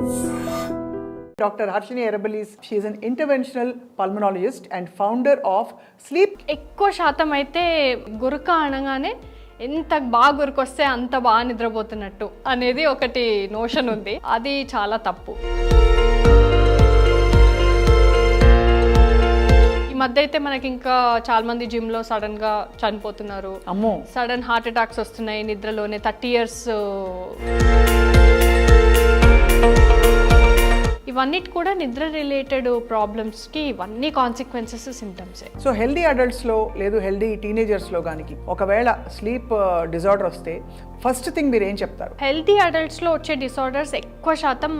Dr. Harshini Arabilis, she is an interventional pulmonologist and founder of Sleep. ఎక్కువ శాతం అయితే గురక అనగానే ఎంత బాగా గురకొస్తే అంత బాగా నిద్రపోతున్నట్టు అనేది ఒకటి నోషన్ ఉంది. అది చాలా తప్పు. ఈ మధ్య అయితే మనకి ఇంకా చాలా మంది జిమ్ లో సడన్ గా చనిపోతున్నారు. అమ్మో, సడన్ హార్ట్ అటాక్స్ వస్తున్నాయి నిద్రలోనే. 30 years ఇవన్నిటి కూడా నిద్ర రిలేటెడ్ ప్రాబ్లమ్స్కి ఇవన్నీ కాన్సిక్వెన్సెస్ సిమ్టమ్సే. సో హెల్దీ అడల్ట్స్లో లేదు హెల్దీ టీనేజర్స్లో కానీ ఒకవేళ స్లీప్ డిజార్డర్ వస్తే ఫస్ట్ థింగ్ మీరు ఏం చెప్తారు? హెల్దీ అడల్ట్స్లో వచ్చే డిసార్డర్స్ ఎక్కువ శాతం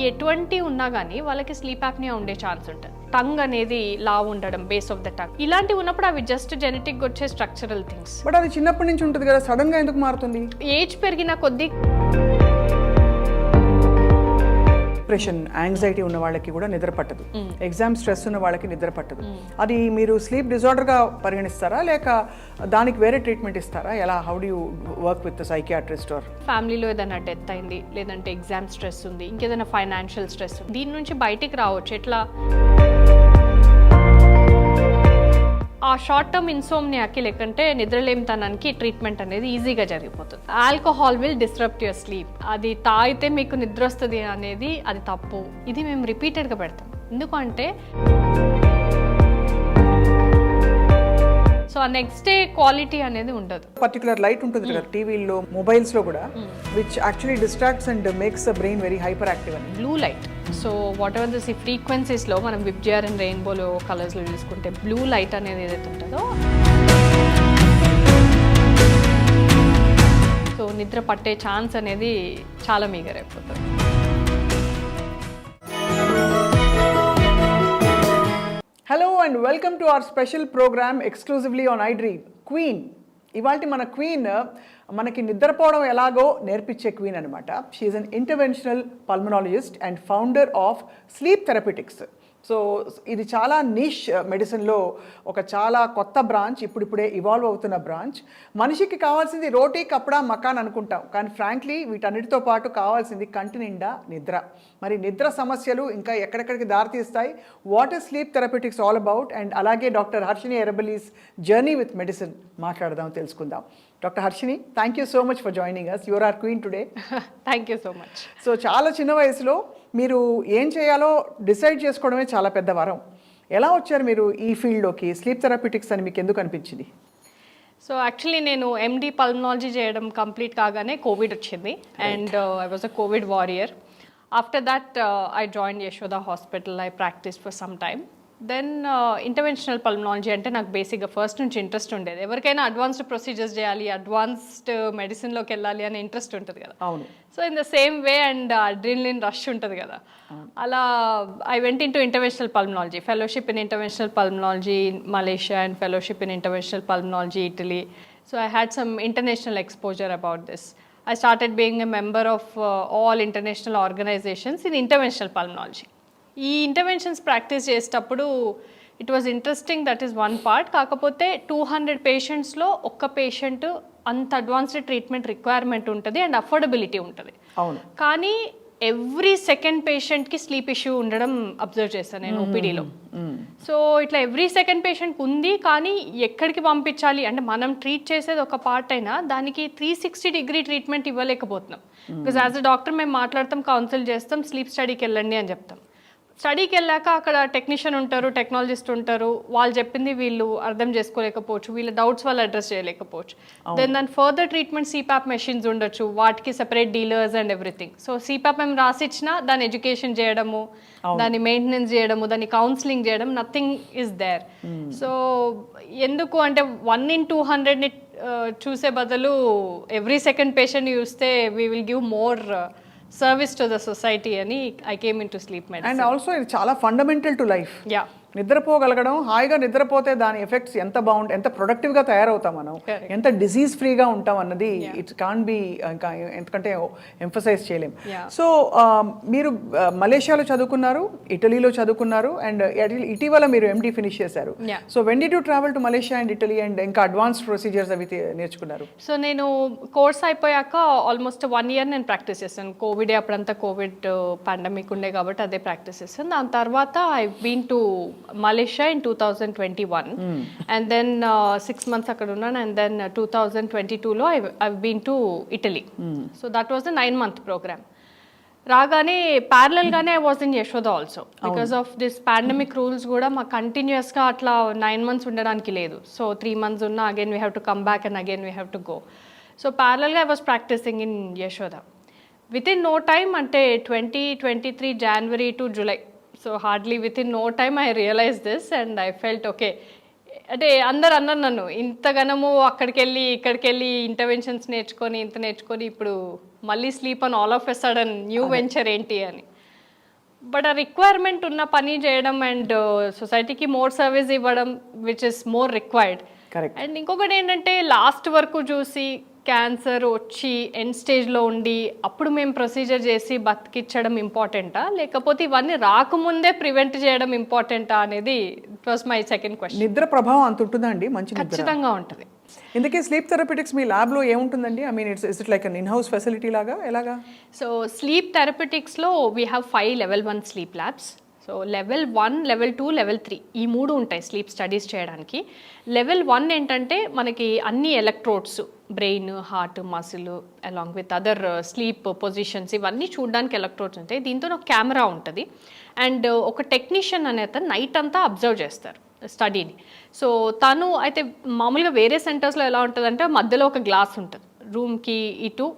ఎటువంటి ఉన్నా కానీ వాళ్ళకి స్లీప్ యాప్నియా ఉండే ఛాన్స్ ఉంటుంది. టంగ్ అనేది లావ్ ఉండడం, బేస్ ఆఫ్ ద టంగ్, ఇలాంటివి ఉన్నప్పుడు అవి జస్ట్ జెనెటిక్ వచ్చే స్ట్రక్చరల్ థింగ్స్. బట్ అది చిన్నప్పటి నుంచి ఉంటుంది కదా, సడన్ గా ఎందుకు మారుతుంది? ఏజ్ పెరిగిన కొద్దీ డిప్రెషన్, యాంగ్జైటీ ఉన్న వాళ్ళకి కూడా నిద్ర పట్టదు, ఎగ్జామ్ స్ట్రెస్ ఉన్న వాళ్ళకి నిద్ర పట్టదు. అది మీరు స్లీప్ డిజార్డర్గా పరిగణిస్తారా లేక దానికి వేరే ట్రీట్మెంట్ ఇస్తారా? ఎలా, how do you work with psychiatrist? Or ఫ్యామిలీలో ఏదైనా డెత్ అయింది, లేదంటే ఎగ్జామ్ స్ట్రెస్ ఉంది, ఇంకేదైనా ఫైనాన్షియల్ స్ట్రెస్, దీని నుంచి బయటికి రావచ్చు. ఎట్లా ఆ షార్ట్ టర్మ్ ఇన్సోమ్నియాకి లేకంటే నిద్రలేమితనానికి ట్రీట్మెంట్ అనేది ఈజీగా జరిగిపోతుంది. Alcohol will disturb your sleep. అది తాగితే మీకు నిద్ర వస్తుంది అనేది అది తప్పు. ఇది మేము రిపీటెడ్గా పెడతాం. ఎందుకంటే సో ఆ నెక్స్ట్ డే క్వాలిటీ అనేది ఉండదు. పర్టికులర్ లైట్ ఉంటుంది కదా టీవీలో, మొబైల్స్ లో కూడా, which actually distracts and makes the brain very hyperactive అని. Blue light, so whatever this ఈ ఫ్రీక్వెన్సీస్లో మనం విబ్జిఆర్ అండ్ రెయిన్బోలో కలర్స్లో చూసుకుంటే బ్లూ లైట్ అనేది ఏదైతే ఉంటుందో సో నిద్ర పట్టే ఛాన్స్ అనేది చాలా మీగరైపోతుంది. Hello and welcome to our special programme exclusively on iDream. Queen, ఇవాళ మన క్వీన్ మనకి నిద్రపోవడం ఎలాగో నేర్పించే క్వీన్ అనమాట. She is an interventional pulmonologist and founder of sleep therapeutics. So ఇది చాలా నిష్ మెడిసిన్లో ఒక చాలా కొత్త బ్రాంచ్, ఇప్పుడిప్పుడే ఇవాల్వ్ అవుతున్న బ్రాంచ్. మనిషికి కావాల్సింది రోటీ, కపడా, మకాన్ అనుకుంటాం, కానీ ఫ్రాంక్లీ వీటన్నిటితో పాటు కావాల్సింది కంటి నిండా నిద్ర. మరి నిద్ర సమస్యలు ఇంకా ఎక్కడెక్కడికి దారితీస్తాయి, what is sleep therapeutics all about, and అలాగే doctor Harshini Arabali's journey with medicine మాట్లాడదాం, తెలుసుకుందాం. Doctor Harshini, thank you so much for joining us. You're our queen today. Thank you so much. So చాలా చిన్న వయసులో మీరు ఏం చేయాలో డిసైడ్ చేసుకోవడమే చాలా పెద్ద వరం. ఎలా వచ్చారు మీరు ఈ ఫీల్డ్లోకి? స్లీప్ థెరపిటిక్స్ అని మీకు ఎందుకు అనిపించింది? సో యాక్చువల్లీ నేను ఎండి పల్మనాలజీ చేయడం కంప్లీట్ కాగానే కోవిడ్ వచ్చింది and I was a Covid warrior. After that I join Yashoda hospital. I practice for some time. Then interventional pulmonology అంటే నాకు బేసిక్గా ఫస్ట్ నుంచి ఇంట్రెస్ట్ ఉండేది. ఎవరికైనా అడ్వాన్స్డ్ ప్రొసీజర్స్ చేయాలి, అడ్వాన్స్డ్ మెడిసిన్లోకి వెళ్ళాలి అనే ఇంట్రెస్ట్ ఉంటుంది కదా. అవును. So in the same way and adrenaline rush ఉంటుంది కదా, అలా I went in to interventional pulmonology, fellowship in interventional pulmonology in Malaysia and fellowship in interventional pulmonology Italy. So I had some international exposure about this. I started being a member of all international organizations in interventional pulmonology. ఈ interventions practice చేసేటప్పుడు it was interesting, that is one part. కాకపోతే 200 పేషెంట్స్లో ఒక్క patient అంత advanced treatment requirement ఉంటుంది and affordability ఉంటుంది. అవును. కానీ every second పేషెంట్కి స్లీప్ ఇష్యూ ఉండడం అబ్జర్వ్ చేస్తాను నేను ఓపీడీలో. సో ఇట్లా ఎవ్రీ సెకండ్ పేషెంట్కి ఉంది, కానీ ఎక్కడికి పంపించాలి అంటే మనం ట్రీట్ చేసేది ఒక పార్ట్ అయినా దానికి 360-degree ట్రీట్మెంట్ ఇవ్వలేకపోతున్నాం. బికాజ్ యాజ్ అ డాక్టర్ మేము మాట్లాడతాం, కౌన్సిల్ చేస్తాం, స్లీప్ స్టడీకి వెళ్ళండి అని చెప్తాం. స్టడీకి వెళ్ళాక అక్కడ టెక్నీషియన్ ఉంటారు, టెక్నాలజిస్ట్ ఉంటారు, వాళ్ళు చెప్పింది వీళ్ళు అర్థం చేసుకోలేకపోవచ్చు, వీళ్ళ డౌట్స్ వాళ్ళు అడ్రస్ చేయలేకపోవచ్చు. దెన్ దాని ఫర్దర్ ట్రీట్మెంట్ సిపాప్ మెషిన్స్ ఉండొచ్చు, వాటికి separate dealers and everything. So CPAP మేము రాసిచ్చినా దాని ఎడ్యుకేషన్ చేయడము, దాన్ని మెయింటెనెన్స్ చేయడము, దాన్ని కౌన్సిలింగ్ చేయడం, నథింగ్ ఈజ్ దేర్. సో ఎందుకు అంటే 1 in 200ని చూసే బదులు ఎవ్రీ సెకండ్ పేషెంట్ చూస్తే we will give more service to the society అని I came into sleep medicine. And also ఇది చాలా ఫండమెంటల్ టు లైఫ్. యా, నిద్రపోగలగడం, హాయిగా నిద్రపోతే దాని ఎఫెక్ట్స్ ఎంత బాగుంటాయి, ఎంత ప్రొడక్టివ్గా తయారవుతాం మనం, ఎంత డిసీజ్ ఫ్రీగా ఉంటాం అన్నది ఇట్స్ కాన్ బి ఇంకా ఎందుకంటే ఎంఫసైజ్ చేయలేం. సో మీరు మలేషియాలో చదువుకున్నారు, ఇటలీలో చదువుకున్నారు, అండ్ ఇటీవల మీరు ఎండి ఫినిష్ చేశారు. So when did you travel to Malaysia and Italy and ఇంకా అడ్వాన్స్డ్ ప్రొసీజర్స్ అవి నేర్చుకున్నారు? సో నేను కోర్స్ అయిపోయాక ఆల్మోస్ట్ 1 year నేను ప్రాక్టీస్ చేశాను. కోవిడ్ అప్పుడంతా కోవిడ్ పాండమిక్ ఉండే కాబట్టి అదే ప్రాక్టీస్ చేశాను. దాని తర్వాత I been to Malaysia in 2021 and then 6 months అక్కడ ఉన్నాను. అండ్ దెన్ 2022లో I been to Italy. So that was the 9-month programme. రాగానే ప్యారలల్గానే I was in Yashoda also because of this pandemic rules కూడా మాకు కంటిన్యూస్గా అట్లా 9 months ఉండడానికి లేదు. సో 3 months ఉన్నా again we have to come back and again we have to go. So ప్యారలల్గా I was practising in Yashoda. Within no time అంటే 2023 January to July. So hardly within no time I realise this and I felt okay. అంటే అందరు అన్నారు నన్ను, ఇంతగానము అక్కడికి వెళ్ళి ఇక్కడికి వెళ్ళి ఇంటర్వెన్షన్స్ నేర్చుకొని ఇంత నేర్చుకొని ఇప్పుడు మళ్ళీ స్లీప్ అని all of a sudden new venture ఏంటి అని. బట్ ఆ రిక్వైర్మెంట్ ఉన్న పని చేయడం అండ్ సొసైటీకి మోర్ సర్వీస్ ఇవ్వడం which is more required. And ఇంకొకటి ఏంటంటే లాస్ట్ వరకు చూసి క్యాన్సర్ వచ్చి ఎండ్ స్టేజ్లో ఉండి అప్పుడు మేము ప్రొసీజర్ చేసి బతికిచ్చడం ఇంపార్టెంటా, లేకపోతే ఇవన్నీ రాకముందే ప్రివెంట్ చేయడం ఇంపార్టెంటా అనేది it was my second question. నిద్ర ప్రభావం అంత ఉంటుందా అండి? మంచి ఖచ్చితంగా ఉంటుంది. ఇందుకే స్లీప్ థెరపెటిక్స్ మీ ల్యాబ్లో ఏముంటుందండి? I mean it's like an in-house facility లాగా ఎలాగా? సో స్లీప్ థెరపెటిక్స్లో we have 5 level 1 sleep labs. So level 1, level 2, level 3 ఈ 3 ఉంటాయి స్లీప్ స్టడీస్ చేయడానికి. లెవెల్ 1 ఏంటంటే మనకి అన్ని electrodes, brain, heart, muscle along with other sleep positions ఇవన్నీ చూడడానికి ఎలక్ట్రోడ్స్ ఉంటాయి. దీంతో ఒక కెమెరా ఉంటుంది అండ్ ఒక టెక్నీషియన్ అనే అతను నైట్ అంతా అబ్జర్వ్ చేస్తారు స్టడీని. సో తను అయితే మామూలుగా వేరే సెంటర్స్లో ఎలా ఉంటుందంటే మధ్యలో ఒక గ్లాస్ ఉంటుంది, రూమ్కి ఇటు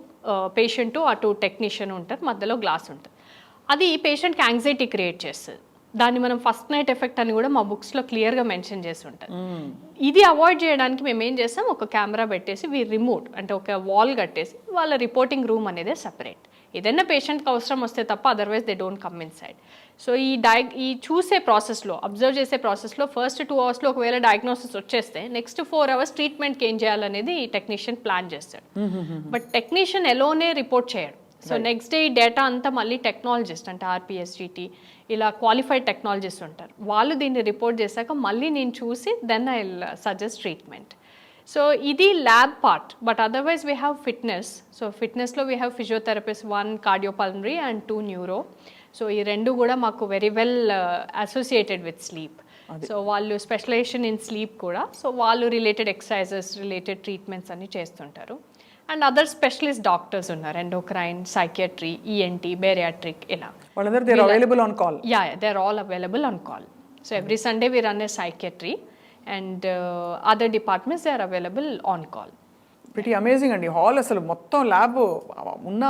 పేషెంట్ అటు టెక్నీషియన్ ఉంటారు, మధ్యలో గ్లాస్ ఉంటుంది. అది పేషెంట్కి యాంగ్జైటీ క్రియేట్ చేస్తుంది. దాన్ని మనం ఫస్ట్ నైట్ ఎఫెక్ట్ అని కూడా మా బుక్స్లో క్లియర్గా మెన్షన్ చేసి ఉంటుంది. ఇది అవాయిడ్ చేయడానికి మేము ఏం చేస్తాం, ఒక కెమెరా పెట్టేసి రిమోట్ అంటే ఒక వాల్ కట్టేసి వాళ్ళ రిపోర్టింగ్ రూమ్ అనేది సెపరేట్. ఏదైనా పేషెంట్కి అవసరం వస్తే తప్ప otherwise they don't come in side. So ఈ చూసే ప్రాసెస్లో, అబ్జర్వ్ చేసే ప్రాసెస్లో ఫస్ట్ 2 hours ఒకవేళ డయాగ్నోసిస్ వచ్చేస్తే నెక్స్ట్ 4 hours ట్రీట్మెంట్కి ఏం చేయాలనేది టెక్నీషియన్ ప్లాన్ చేస్తాడు. బట్ టెక్నీషియన్ ఎలోనే రిపోర్ట్ చేయడు. సో నెక్స్ట్ డే ఈ డేటా అంతా మళ్ళీ టెక్నాలజిస్ట్ అంటే ఆర్పిఎస్జిటి ఇలా క్వాలిఫైడ్ టెక్నాలజిస్ట్ ఉంటారు, వాళ్ళు దీన్ని రిపోర్ట్ చేశాక మళ్ళీ నేను చూసి then I will suggest treatment. So ఇది lab part. But otherwise we have fitness. So ఫిట్నెస్లో we have physiotherapist 1 cardiopulmonary and 2 neuro. So ఈ 2 కూడా మాకు very well associated with sleep. So వాళ్ళు స్పెషలైజేషన్ ఇన్ స్లీప్ కూడా. సో వాళ్ళు related exercises, related treatments అన్ని చేస్తుంటారు. అండ్ అదర్ స్పెషలిస్ట్ డాక్టర్స్ ఉన్నారు, ఎండోక్రైన్, సైకియాట్రీ, ఈఎన్టీ, బేరియాట్రిక్ ఇలా. వాళ్ళందరూ they are available on call. Yeah, they are all available on call. So every Sunday we run a psychiatry and other departments they are available on call. Pretty amazing అండి. Hall అసలు మొత్తం lab ఉన్న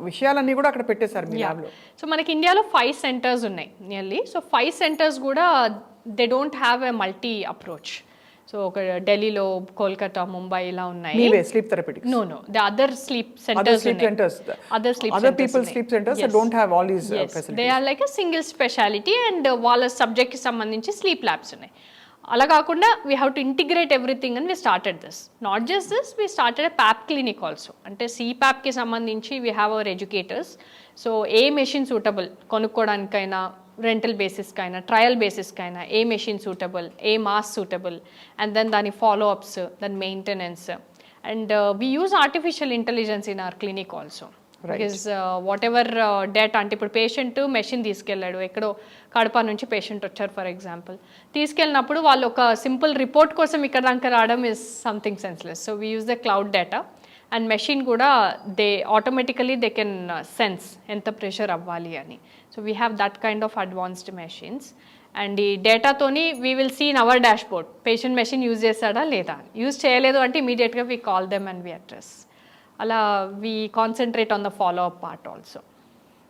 విషయాలన్నీ కూడా అక్కడ పెట్టేశారు మీ ల్యాబ్లో. So మనకి ఇండియాలో 5 centers ఉన్నాయి నియర్లీ. సో 5 centers కూడా they don't have a multi approach. So ఒక ఢిల్లీలో, కోల్కతా, ముంబై ఇలా ఉన్నాయి. Sleep therapeutics know the other sleep centres other people's sleep centers that don't have all these facilities. They are like a single speciality and వాళ్ళ సబ్జెక్ట్కి సంబంధించి sleep labs ఉన్నాయి. అలా కాకుండా we have to integrate everything and we started this. Not just this, we started a PAP clinic also. అంటే సిప్యాప్కి సంబంధించి we have our educators. So ఏ మెషిన్ సూటబుల్ కొనుక్కోవడానికైనా, రెంటల్ బేసిస్కైనా, ట్రయల్ బేసిస్కైనా ఏ మెషిన్ సూటబుల్, ఏ మాస్ సూటబుల్, అండ్ దెన్ దాని ఫాలోఅప్స్, దాని maintenance. And we use artificial intelligence in our clinic also. Because whatever data అంటే ఇప్పుడు పేషెంట్ మెషిన్ తీసుకెళ్ళాడు, ఎక్కడో కడప నుంచి పేషెంట్ వచ్చారు ఫర్ ఎగ్జాంపుల్, తీసుకెళ్ళినప్పుడు వాళ్ళు ఒక సింపుల్ రిపోర్ట్ కోసం ఇక్కడ దాకా రావడం is something senseless. So we use the cloud data and machine కూడా ఆటోమేటికలీ దే కెన్ సెన్స్ ఎంత ప్రెషర్ అవ్వాలి అని. So we have that kind of advanced machines. And ఈ డేటాతోని we will see in our dashboard patient machine use చేస్తాడా లేదా. Use చేయలేదు అంటే ఇమీడియట్గా we call them and we address. అలా we concentrate on the follow up part also.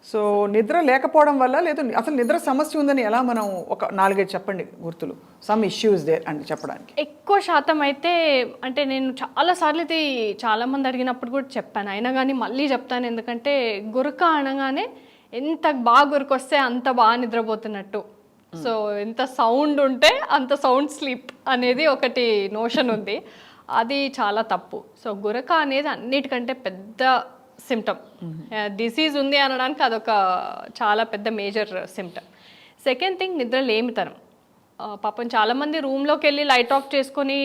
So నిద్ర లేకపోవడం వల్ల, లేదు అసలు నిద్ర సమస్య ఉందని ఎలా మనం ఒక 4-5 చెప్పండి గుర్తులు, సమ్ ఇష్యూస్ దేర్ అని చెప్పడానికి. ఎక్కువ శాతం అయితే అంటే నేను చాలాసార్లు ఇది చాలామంది అడిగినప్పుడు కూడా చెప్పాను, అయినా కానీ మళ్ళీ చెప్తాను. ఎందుకంటే గురక అనగానే ఎంత బాగా గురకొస్తే అంత బాగా నిద్రపోతున్నట్టు. సో ఎంత సౌండ్ ఉంటే అంత సౌండ్ స్లీప్ అనేది ఒకటి నోషన్ ఉంది, అది చాలా తప్పు. సో గురక అనేది అన్నిటికంటే పెద్ద సిమ్టమ్. డిసీజ్ ఉంది అనడానికి అదొక చాలా పెద్ద మేజర్ సిమ్టమ్. సెకండ్ థింగ్ నిద్రలేమితనం. పాపం చాలామంది రూమ్లోకి వెళ్ళి లైట్ ఆఫ్ చేసుకొని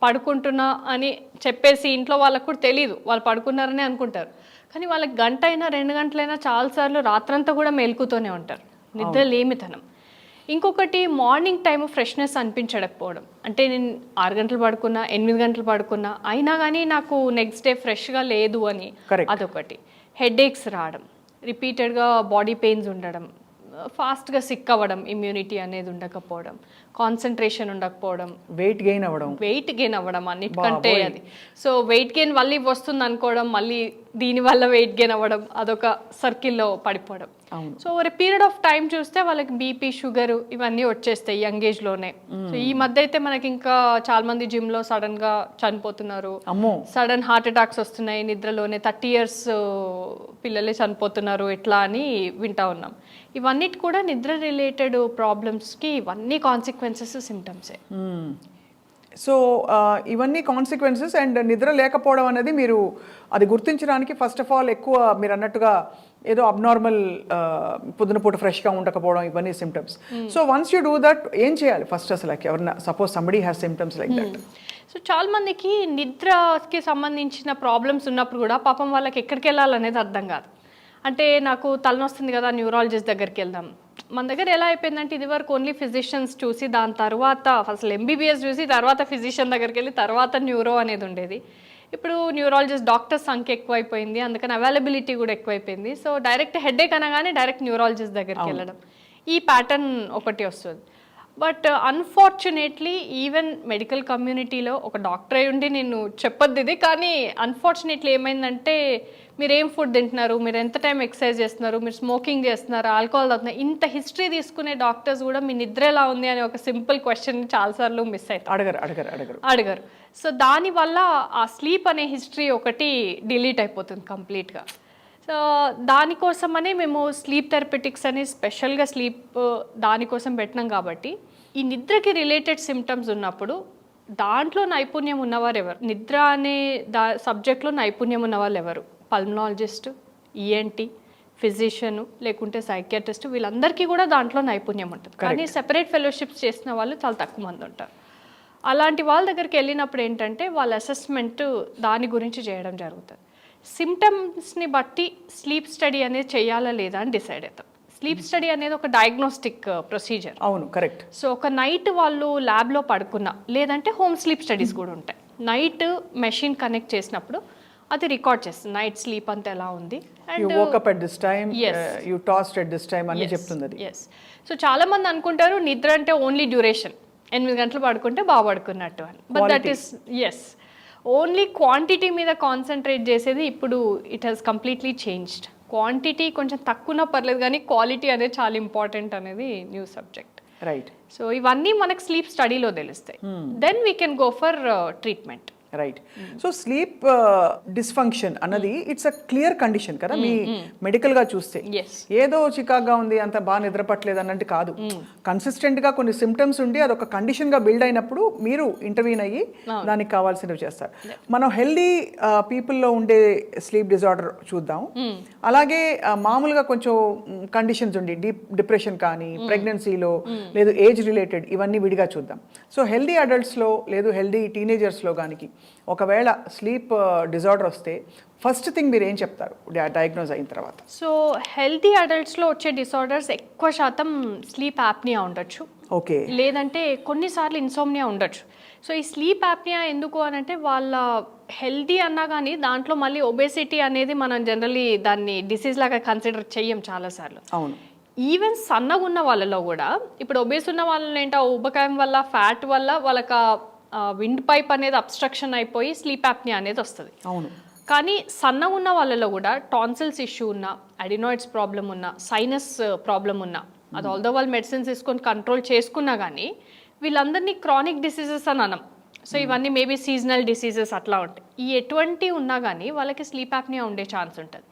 పడుకుంటున్నా అని చెప్పేసి ఇంట్లో వాళ్ళకు కూడా తెలియదు, వాళ్ళు పడుకున్నారని అనుకుంటారు. కానీ వాళ్ళకి గంట అయినా 2 గంటలైనా చాలాసార్లు రాత్రంతా కూడా మేల్కుతూనే ఉంటారు. నిద్రలేమితనం. ఇంకొకటి మార్నింగ్ టైం ఫ్రెష్నెస్ అనిపించకపోవడం. అంటే నేను 6 గంటలు పడుకున్నా, 8 గంటలు పడుకున్నా అయినా కానీ నాకు నెక్స్ట్ డే ఫ్రెష్గా లేదు అని, అదొకటి. హెడేక్స్ రావడం, రిపీటెడ్గా బాడీ పెయిన్స్ ఉండడం, ఫాస్ట్గా సిక్ అవ్వడం, ఇమ్యూనిటీ అనేది ఉండకపోవడం, కాన్సన్ట్రేషన్ ఉండకపోవడం, వెయిట్ గెయిన్ అవ్వడం అన్నిటికంటే అది. సో వెయిట్ గెయిన్ మళ్ళీ వస్తుంది అనుకోవడం, మళ్ళీ దీనివల్ల వెయిట్ గెయిన్ అవ్వడం, అదొక సర్కిల్లో పడిపోవడం. So over period of time చూస్తే వాళ్ళకి బీపీ, షుగర్ ఇవన్నీ వచ్చేస్తాయి యంగ్ ఏజ్లోనే. సో ఈ మధ్య అయితే మనకి ఇంకా చాలా మంది జిమ్లో సడన్గా చనిపోతున్నారు, సడన్ హార్ట్ అటాక్స్ వస్తున్నాయి నిద్రలోనే, 30 years పిల్లలే చనిపోతున్నారు ఇట్లా అని వింటా ఉన్నాం. ఇవన్నిటి కూడా నిద్ర రిలేటెడ్ ప్రాబ్లమ్స్కి ఇవన్నీ కాన్సిక్వెన్సెస్, సిమ్టమ్సే. సో ఇవన్నీ కాన్సిక్వెన్సెస్. అండ్ నిద్ర లేకపోవడం అనేది మీరు అది గుర్తించడానికి ఫస్ట్ ఆఫ్ ఆల్ ఎక్కువ మీరు అన్నట్టుగా ఏదో అబ్నార్మల్ పొద్దునపూట ఫ్రెష్గా ఉండకపోవడం, ఇవన్నీ symptoms. So once you do that ఏం చేయాలి ఫస్ట్ అసలు? ఎవరన్నా suppose somebody has symptoms like that. So చాలా మందికి నిద్రకి సంబంధించిన ప్రాబ్లమ్స్ ఉన్నప్పుడు కూడా పాపం వాళ్ళకి ఎక్కడికి వెళ్ళాలనేది అర్థం కాదు. అంటే నాకు తలనొస్తుంది కదా, న్యూరాలజిస్ట్ దగ్గరికి వెళ్దాం. మన దగ్గర ఎలా అయిపోయిందంటే ఇది వరకు ఓన్లీ ఫిజిషియన్స్ చూసి దాని తర్వాత అసలు ఎంబీబీఎస్ చూసి తర్వాత ఫిజిషియన్ దగ్గరికి వెళ్ళి తర్వాత న్యూరో అనేది ఉండేది. ఇప్పుడు న్యూరాలజిస్ట్ డాక్టర్స్ సంఖ్య ఎక్కువైపోయింది, అందుకని అవైలబిలిటీ కూడా ఎక్కువైపోయింది. సో డైరెక్ట్ హెడేక్ అనగానే డైరెక్ట్ న్యూరాలజిస్ట్ దగ్గరికి వెళ్ళడం, ఈ ప్యాటర్న్ ఒకటి వస్తుంది. బట్ అన్ఫార్చునేట్లీ ఈవెన్ మెడికల్ కమ్యూనిటీలో ఒక డాక్టర్ అయి ఉండి నేను చెప్పొద్దు ఇది, కానీ అన్ఫార్చునేట్లీ ఏమైందంటే మీరు ఏం ఫుడ్ తింటున్నారు, మీరు ఎంత టైం ఎక్సర్సైజ్ చేస్తున్నారు, మీరు స్మోకింగ్ చేస్తున్నారు, ఆల్కహాల్ తాగుతున్నారు, ఇంత హిస్టరీ తీసుకునే డాక్టర్స్ కూడా మీ నిద్ర ఎలా ఉంది అని ఒక సింపుల్ క్వశ్చన్ చాలాసార్లు మిస్ అవుతారు, అడగరు. సో దానివల్ల ఆ స్లీప్ అనే హిస్టరీ ఒకటి డిలీట్ అయిపోతుంది కంప్లీట్గా. సో దానికోసమనే మేము స్లీప్ థెరపెటిక్స్ అని స్పెషల్గా స్లీప్ దానికోసం పెట్టినాం. కాబట్టి ఈ నిద్రకి రిలేటెడ్ సిమ్టమ్స్ ఉన్నప్పుడు దాంట్లో నైపుణ్యం ఉన్నవారు ఎవరు, నిద్ర అనే సబ్జెక్ట్లో నైపుణ్యం ఉన్న వాళ్ళు ఎవరు? పల్మనాలజిస్ట్, ఈఎన్టీ, ఫిజిషియన్, లేకుంటే సైకియాట్రిస్ట్, వీళ్ళందరికీ కూడా దాంట్లో నైపుణ్యం ఉంటుంది. కానీ సెపరేట్ ఫెలోషిప్స్ చేసిన వాళ్ళు చాలా తక్కువ మంది ఉంటారు. అలాంటి వాళ్ళ దగ్గరికి వెళ్ళినప్పుడు ఏంటంటే వాళ్ళ అసెస్మెంట్ దాని గురించి చేయడం జరుగుతుంది. సిమ్టమ్స్ని బట్టి స్లీప్ స్టడీ అనేది చేయాలా లేదా అని డిసైడ్ అవుతాం. స్లీప్ స్టడీ అనేది ఒక డయాగ్నోస్టిక్ ప్రొసీజర్. అవును, కరెక్ట్. సో ఒక నైట్ వాళ్ళు ల్యాబ్లో పడుకున్నా, లేదంటే హోమ్ స్లీప్ స్టడీస్ కూడా ఉంటాయి. నైట్ మెషిన్ కనెక్ట్ చేసినప్పుడు అది రికార్డ్ చేస్తుంది నైట్ స్లీప్ అంతా ఎలా ఉంది, and you woke up at this time, you tossed at this time అని చెప్తుంది. yes. సో చాలా మంది అనుకుంటారు నిద్ర అంటే ఓన్లీ డ్యూరేషన్, 8 గంటలు పడుకుంటే బాగా పడుకున్నట్టు అని. But that is only quantity మీద కాన్సన్ట్రేట్ చేసేది ఇప్పుడు it has completely changed. Quantity కొంచెం తక్కువ పర్లేదు, కానీ క్వాలిటీ అనేది చాలా ఇంపార్టెంట్ అనేది న్యూ సబ్జెక్ట్. రైట్. సో ఇవన్నీ మనకు స్లీప్ స్టడీలో తెలుస్తాయి. Then we can go for treatment. Right. So sleep dysfunction అన్నది ఇట్స్ అ క్లియర్ కండిషన్ కదా మీ మెడికల్గా చూస్తే. ఏదో చికాగా ఉంది, అంత బాగా నిద్రపట్టలేదు అన్నట్టు కాదు. కన్సిస్టెంట్గా కొన్ని సిమ్టమ్స్ ఉండి అదొక కండిషన్గా బిల్డ్ అయినప్పుడు మీరు ఇంటర్వ్యూన్ అయ్యి దానికి కావాల్సినవి చేస్తారు. మనం హెల్దీ పీపుల్లో ఉండే స్లీప్ డిజార్డర్ చూద్దాం. అలాగే మామూలుగా కొంచెం కండిషన్స్ ఉండి డిప్రెషన్ కానీ, ప్రెగ్నెన్సీలో లేదు ఏజ్ రిలేటెడ్, ఇవన్నీ విడిగా చూద్దాం. సో హెల్దీ అడల్ట్స్లో లేదు హెల్దీ టీనేజర్స్లో కానీ ఒకవేళ స్లీప్ డిజార్డర్ వస్తే ఫస్ట్ థింగ్ మీరు ఏం చెప్తారు డయాగ్నోజ్ అయిన తర్వాత? సో హెల్తీ అడల్ట్స్లో వచ్చే డిసార్డర్స్ ఎక్కువ శాతం స్లీప్ యాప్నియా ఉండొచ్చు, ఓకే, లేదంటే కొన్నిసార్లు ఇన్సోమ్నియా ఉండొచ్చు. సో ఈ స్లీప్ యాప్నియా ఎందుకు అనంటే వాళ్ళ హెల్తీ అన్నా కానీ దాంట్లో మళ్ళీ ఒబేసిటీ అనేది మనం జనరల్లీ దాన్ని డిసీజ్ లాగా కన్సిడర్ చెయ్యం చాలాసార్లు. అవును. ఈవెన్ సన్నగా ఉన్న వాళ్ళలో కూడా ఇప్పుడు ఒబేస్ ఉన్న వాళ్ళని ఏంటో ఉబకాయం వల్ల, ఫ్యాట్ వల్ల వాళ్ళకి విండ్ పైప్ అనేది అబ్స్ట్రక్షన్ అయిపోయి స్లీప్ యాప్నియా అనేది వస్తుంది. అవును. కానీ సన్నగా ఉన్న వాళ్ళలో కూడా టాన్సిల్స్ ఇష్యూ ఉన్నా, అడినాయిడ్స్ ప్రాబ్లం ఉన్నా, సైనస్ ప్రాబ్లం ఉన్నా, అది ఆల్దో వాళ్ళు మెడిసిన్స్ తీసుకొని కంట్రోల్ చేసుకున్నా కానీ వీళ్ళందరినీ క్రానిక్ డిసీజెస్ అని అనం. సో ఇవన్నీ మేబీ సీజనల్ డిసీజెస్ అట్లా ఉంటాయి. ఈ ఎటువంటి ఉన్నా కానీ వాళ్ళకి స్లీప్ యాప్నియా ఉండే ఛాన్స్ ఉంటుంది.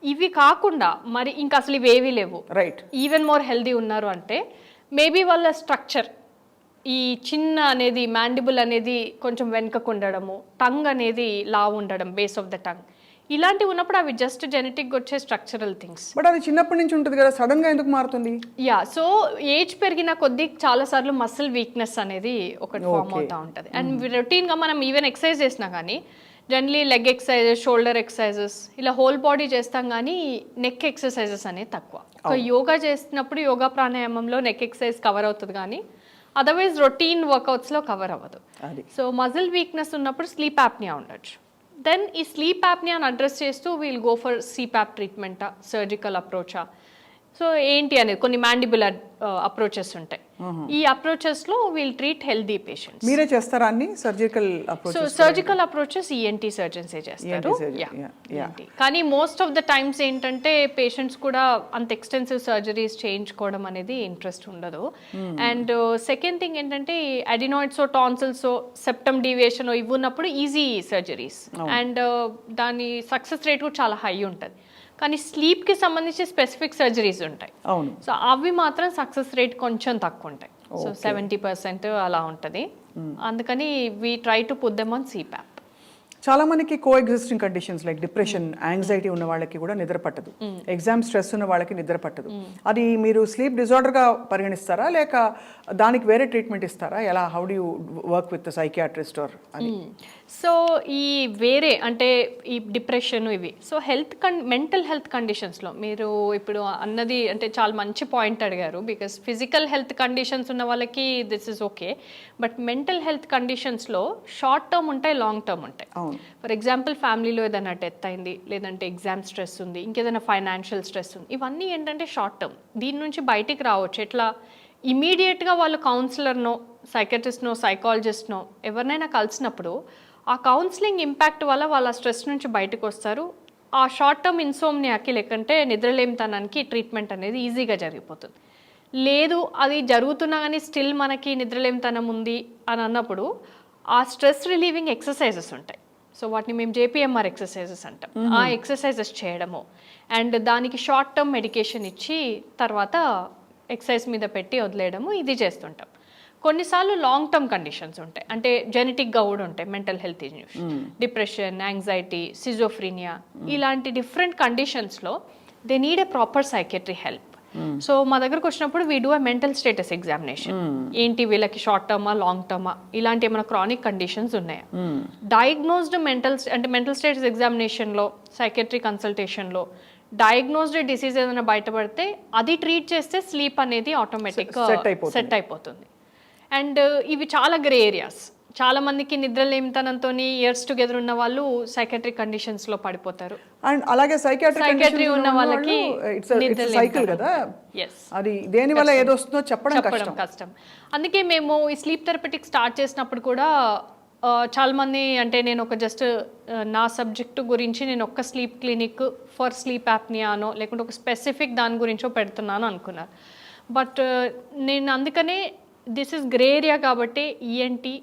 ఇవి కాకుండా మరి ఇంకా అసలు ఇవేవీ లేవు, రైట్, ఈవెన్ మోర్ హెల్దీ ఉన్నారు అంటే మేబీ వాళ్ళ స్ట్రక్చర్ ఈ చిన్న అనేది మ్యాండిబుల్ అనేది కొంచెం వెనుకకు ఉండడము, టంగ్ అనేది లావు ఉండడం, బేస్ ఆఫ్ ద టంగ్, ఇలాంటివి ఉన్నప్పుడు అవి జస్ట్ జెనెటిక్గా వచ్చే స్ట్రక్చరల్ థింగ్స్. బట్ అది చిన్నప్పటి నుంచి ఉంటుంది కదా, సడన్ గా ఎందుకు మారుతుంది? యా, సో ఏజ్ పెరిగిన కొద్దీ చాలాసార్లు మసిల్ వీక్నెస్ అనేది ఒకటి ఫామ్ అవుతూ ఉంటుంది. అండ్ రొటీన్గా మనం ఈవెన్ ఎక్సర్సైజ్ చేసినా కానీ, generally leg exercises, shoulder exercises, ఇలా హోల్ బాడీ చేస్తాం కానీ నెక్ ఎక్సర్సైజెస్ అనేది తక్కువ. ఒక యోగా చేసినప్పుడు యోగా ప్రాణాయామంలో నెక్ ఎక్సర్సైజ్ కవర్ అవుతుంది కానీ అదర్వైజ్ రొటీన్ వర్కౌట్స్లో కవర్ అవ్వదు. సో మజిల్ వీక్నెస్ ఉన్నప్పుడు స్లీప్ యాప్నియా ఉండొచ్చు. దెన్ ఈ స్లీప్ యాప్నియాని అడ్రస్ చేస్తూ వీల్ గో ఫర్ సిప్యాప్ ట్రీట్మెంటా, సర్జికల్ అప్రోచా. సో ఏంటి అనేది కొన్ని మ్యాండిబులర్ అప్రోచెస్ ఉంటాయి. ఈ అప్రోచెస్లో వీల్ ట్రీట్ హెల్దీ పేషెంట్స్. మీరే చేస్తారా అన్ని surgical approaches? So surgical approaches ENT సర్జన్సే చేస్తారు. కానీ మోస్ట్ ఆఫ్ ద టైమ్స్ ఏంటంటే పేషెంట్స్ కూడా అంత ఎక్స్టెన్సివ్ సర్జరీస్ చేయించుకోవడం అనేది ఇంట్రెస్ట్ ఉండదు. అండ్ సెకండ్ థింగ్ ఏంటంటే అడినాయిడ్స్, టాన్సిల్స్, సెప్టమ్ డీవియేషన్ ఇవి ఉన్నప్పుడు ఈజీ సర్జరీస్ అండ్ దాని సక్సెస్ రేట్ కూడా చాలా హై ఉంటుంది. కానీ స్లీప్కి సంబంధించి స్పెసిఫిక్ సర్జరీస్ ఉంటాయి. సో అవి మాత్రం సక్సెస్ రేట్ కొంచెం తక్కువ ఉంటాయి. సో 70% అలా ఉంటుంది. అందుకని we try to put them on CPAP. చాలా మందికి coexisting conditions like depression, anxiety ఉన్న వాళ్ళకి కూడా నిద్ర పట్టదు, ఎగ్జామ్ స్ట్రెస్ ఉన్న వాళ్ళకి నిద్ర పట్టదు. అది మీరు స్లీప్ డిజార్డర్గా పరిగణిస్తారా లేక దానికి వేరే ట్రీట్మెంట్ ఇస్తారా? ఎలా, how do you work with psychiatrist or అని? సో ఈ వేరే అంటే ఈ డిప్రెషన్ ఇవి, సో మెంటల్ హెల్త్ కండిషన్స్లో మీరు ఇప్పుడు అన్నది అంటే చాలా మంచి పాయింట్ అడిగారు. బికాస్ ఫిజికల్ హెల్త్ కండిషన్స్ ఉన్న వాళ్ళకి this is okay, but mental health కండిషన్స్లో షార్ట్ టర్మ్ ఉంటాయి, లాంగ్ టర్మ్ ఉంటాయి. ఫర్ ఎగ్జాంపుల్ ఫ్యామిలీలో ఏదైనా డెత్ అయింది, లేదంటే ఎగ్జామ్ స్ట్రెస్ ఉంది, ఇంకేదైనా ఫైనాన్షియల్ స్ట్రెస్ ఉంది, ఇవన్నీ ఏంటంటే షార్ట్ టర్మ్. దీని నుంచి బయటికి రావచ్చు ఎట్లా? ఇమీడియట్గా వాళ్ళు కౌన్సిలర్నో, సైకాట్రిస్ట్నో, సైకాలజిస్ట్నో ఎవరినైనా కలిసినప్పుడు ఆ కౌన్సిలింగ్ ఇంపాక్ట్ వల్ల వాళ్ళ స్ట్రెస్ నుంచి బయటకు వస్తారు. ఆ షార్ట్ టర్మ్ ఇన్సోమ్నియాకి లేకంటే నిద్రలేమితనానికి ట్రీట్మెంట్ అనేది ఈజీగా జరిగిపోతుంది. లేదు అది జరుగుతున్నా కానీ స్టిల్ మనకి నిద్రలేమితనం ఉంది అని అన్నప్పుడు ఆ స్ట్రెస్ రిలీవింగ్ ఎక్సర్సైజెస్ ఉంటాయి. సో వాటిని మేము జేపీఎంఆర్ ఎక్సర్సైజెస్ అంటాం. ఆ ఎక్సర్సైజెస్ చేయడము అండ్ దానికి షార్ట్ టర్మ్ మెడికేషన్ ఇచ్చి తర్వాత ఎక్సర్సైజ్ మీద పెట్టి వదిలేయడము, ఇది చేస్తుంటాం. కొన్నిసార్లు లాంగ్ టర్మ్ కండిషన్స్ ఉంటాయి, అంటే జెనెటిక్గా కూడా ఉంటాయి. Mental health issues, depression, anxiety, schizophrenia, ఇలాంటి డిఫరెంట్ కండిషన్స్లో they need a proper psychiatry help. So మా దగ్గరకు వచ్చినప్పుడు we do a mental status examination. ఏంటి వీళ్ళకి షార్ట్ టర్మా, లాంగ్ టర్మా, ఇలాంటి ఏమైనా క్రానిక్ కండిషన్స్ ఉన్నాయా, డయాగ్నోస్డ్ మెంటల్ స్టేటస్ ఎగ్జామినేషన్లో, సైకియాట్రీ కన్సల్టేషన్లో డయాగ్నోస్డ్ డిసీజ్ ఏదైనా బయటపడితే అది ట్రీట్ చేస్తే స్లీప్ అనేది ఆటోమేటిక్గా సెట్ అయిపోతుంది. అండ్ ఇవి చాలా గ్రే ఏరియాస్. చాలా మందికి నిద్రలేమితనంతో ఇయర్స్ టుగెదర్ ఉన్న వాళ్ళు సైకాట్రిక్ కండిషన్స్ లో పడిపోతారు. అండ్ అలాగే సైకాట్రీ ఉన్న వాళ్ళకి సైకిల్ కదా, అది దేని వల్ల ఏదో వస్తుందో చెప్పడం కష్టం. అందుకే మేము ఈ స్లీప్ థెరపటిక్ స్టార్ట్ చేసినప్పుడు కూడా చాలా మంది అంటే నేను ఒక జస్ట్ నా సబ్జెక్టు గురించి నేను ఒక్క స్లీప్ క్లినిక్ ఫర్ స్లీప్ యాప్నియానో లేకుంటే ఒక స్పెసిఫిక్ దాని గురించో పెడుతున్నాను అనుకున్నారు. బట్ నేను అందుకనే దిస్ ఇస్ గ్రే ఏరియా కాబట్టి ENT,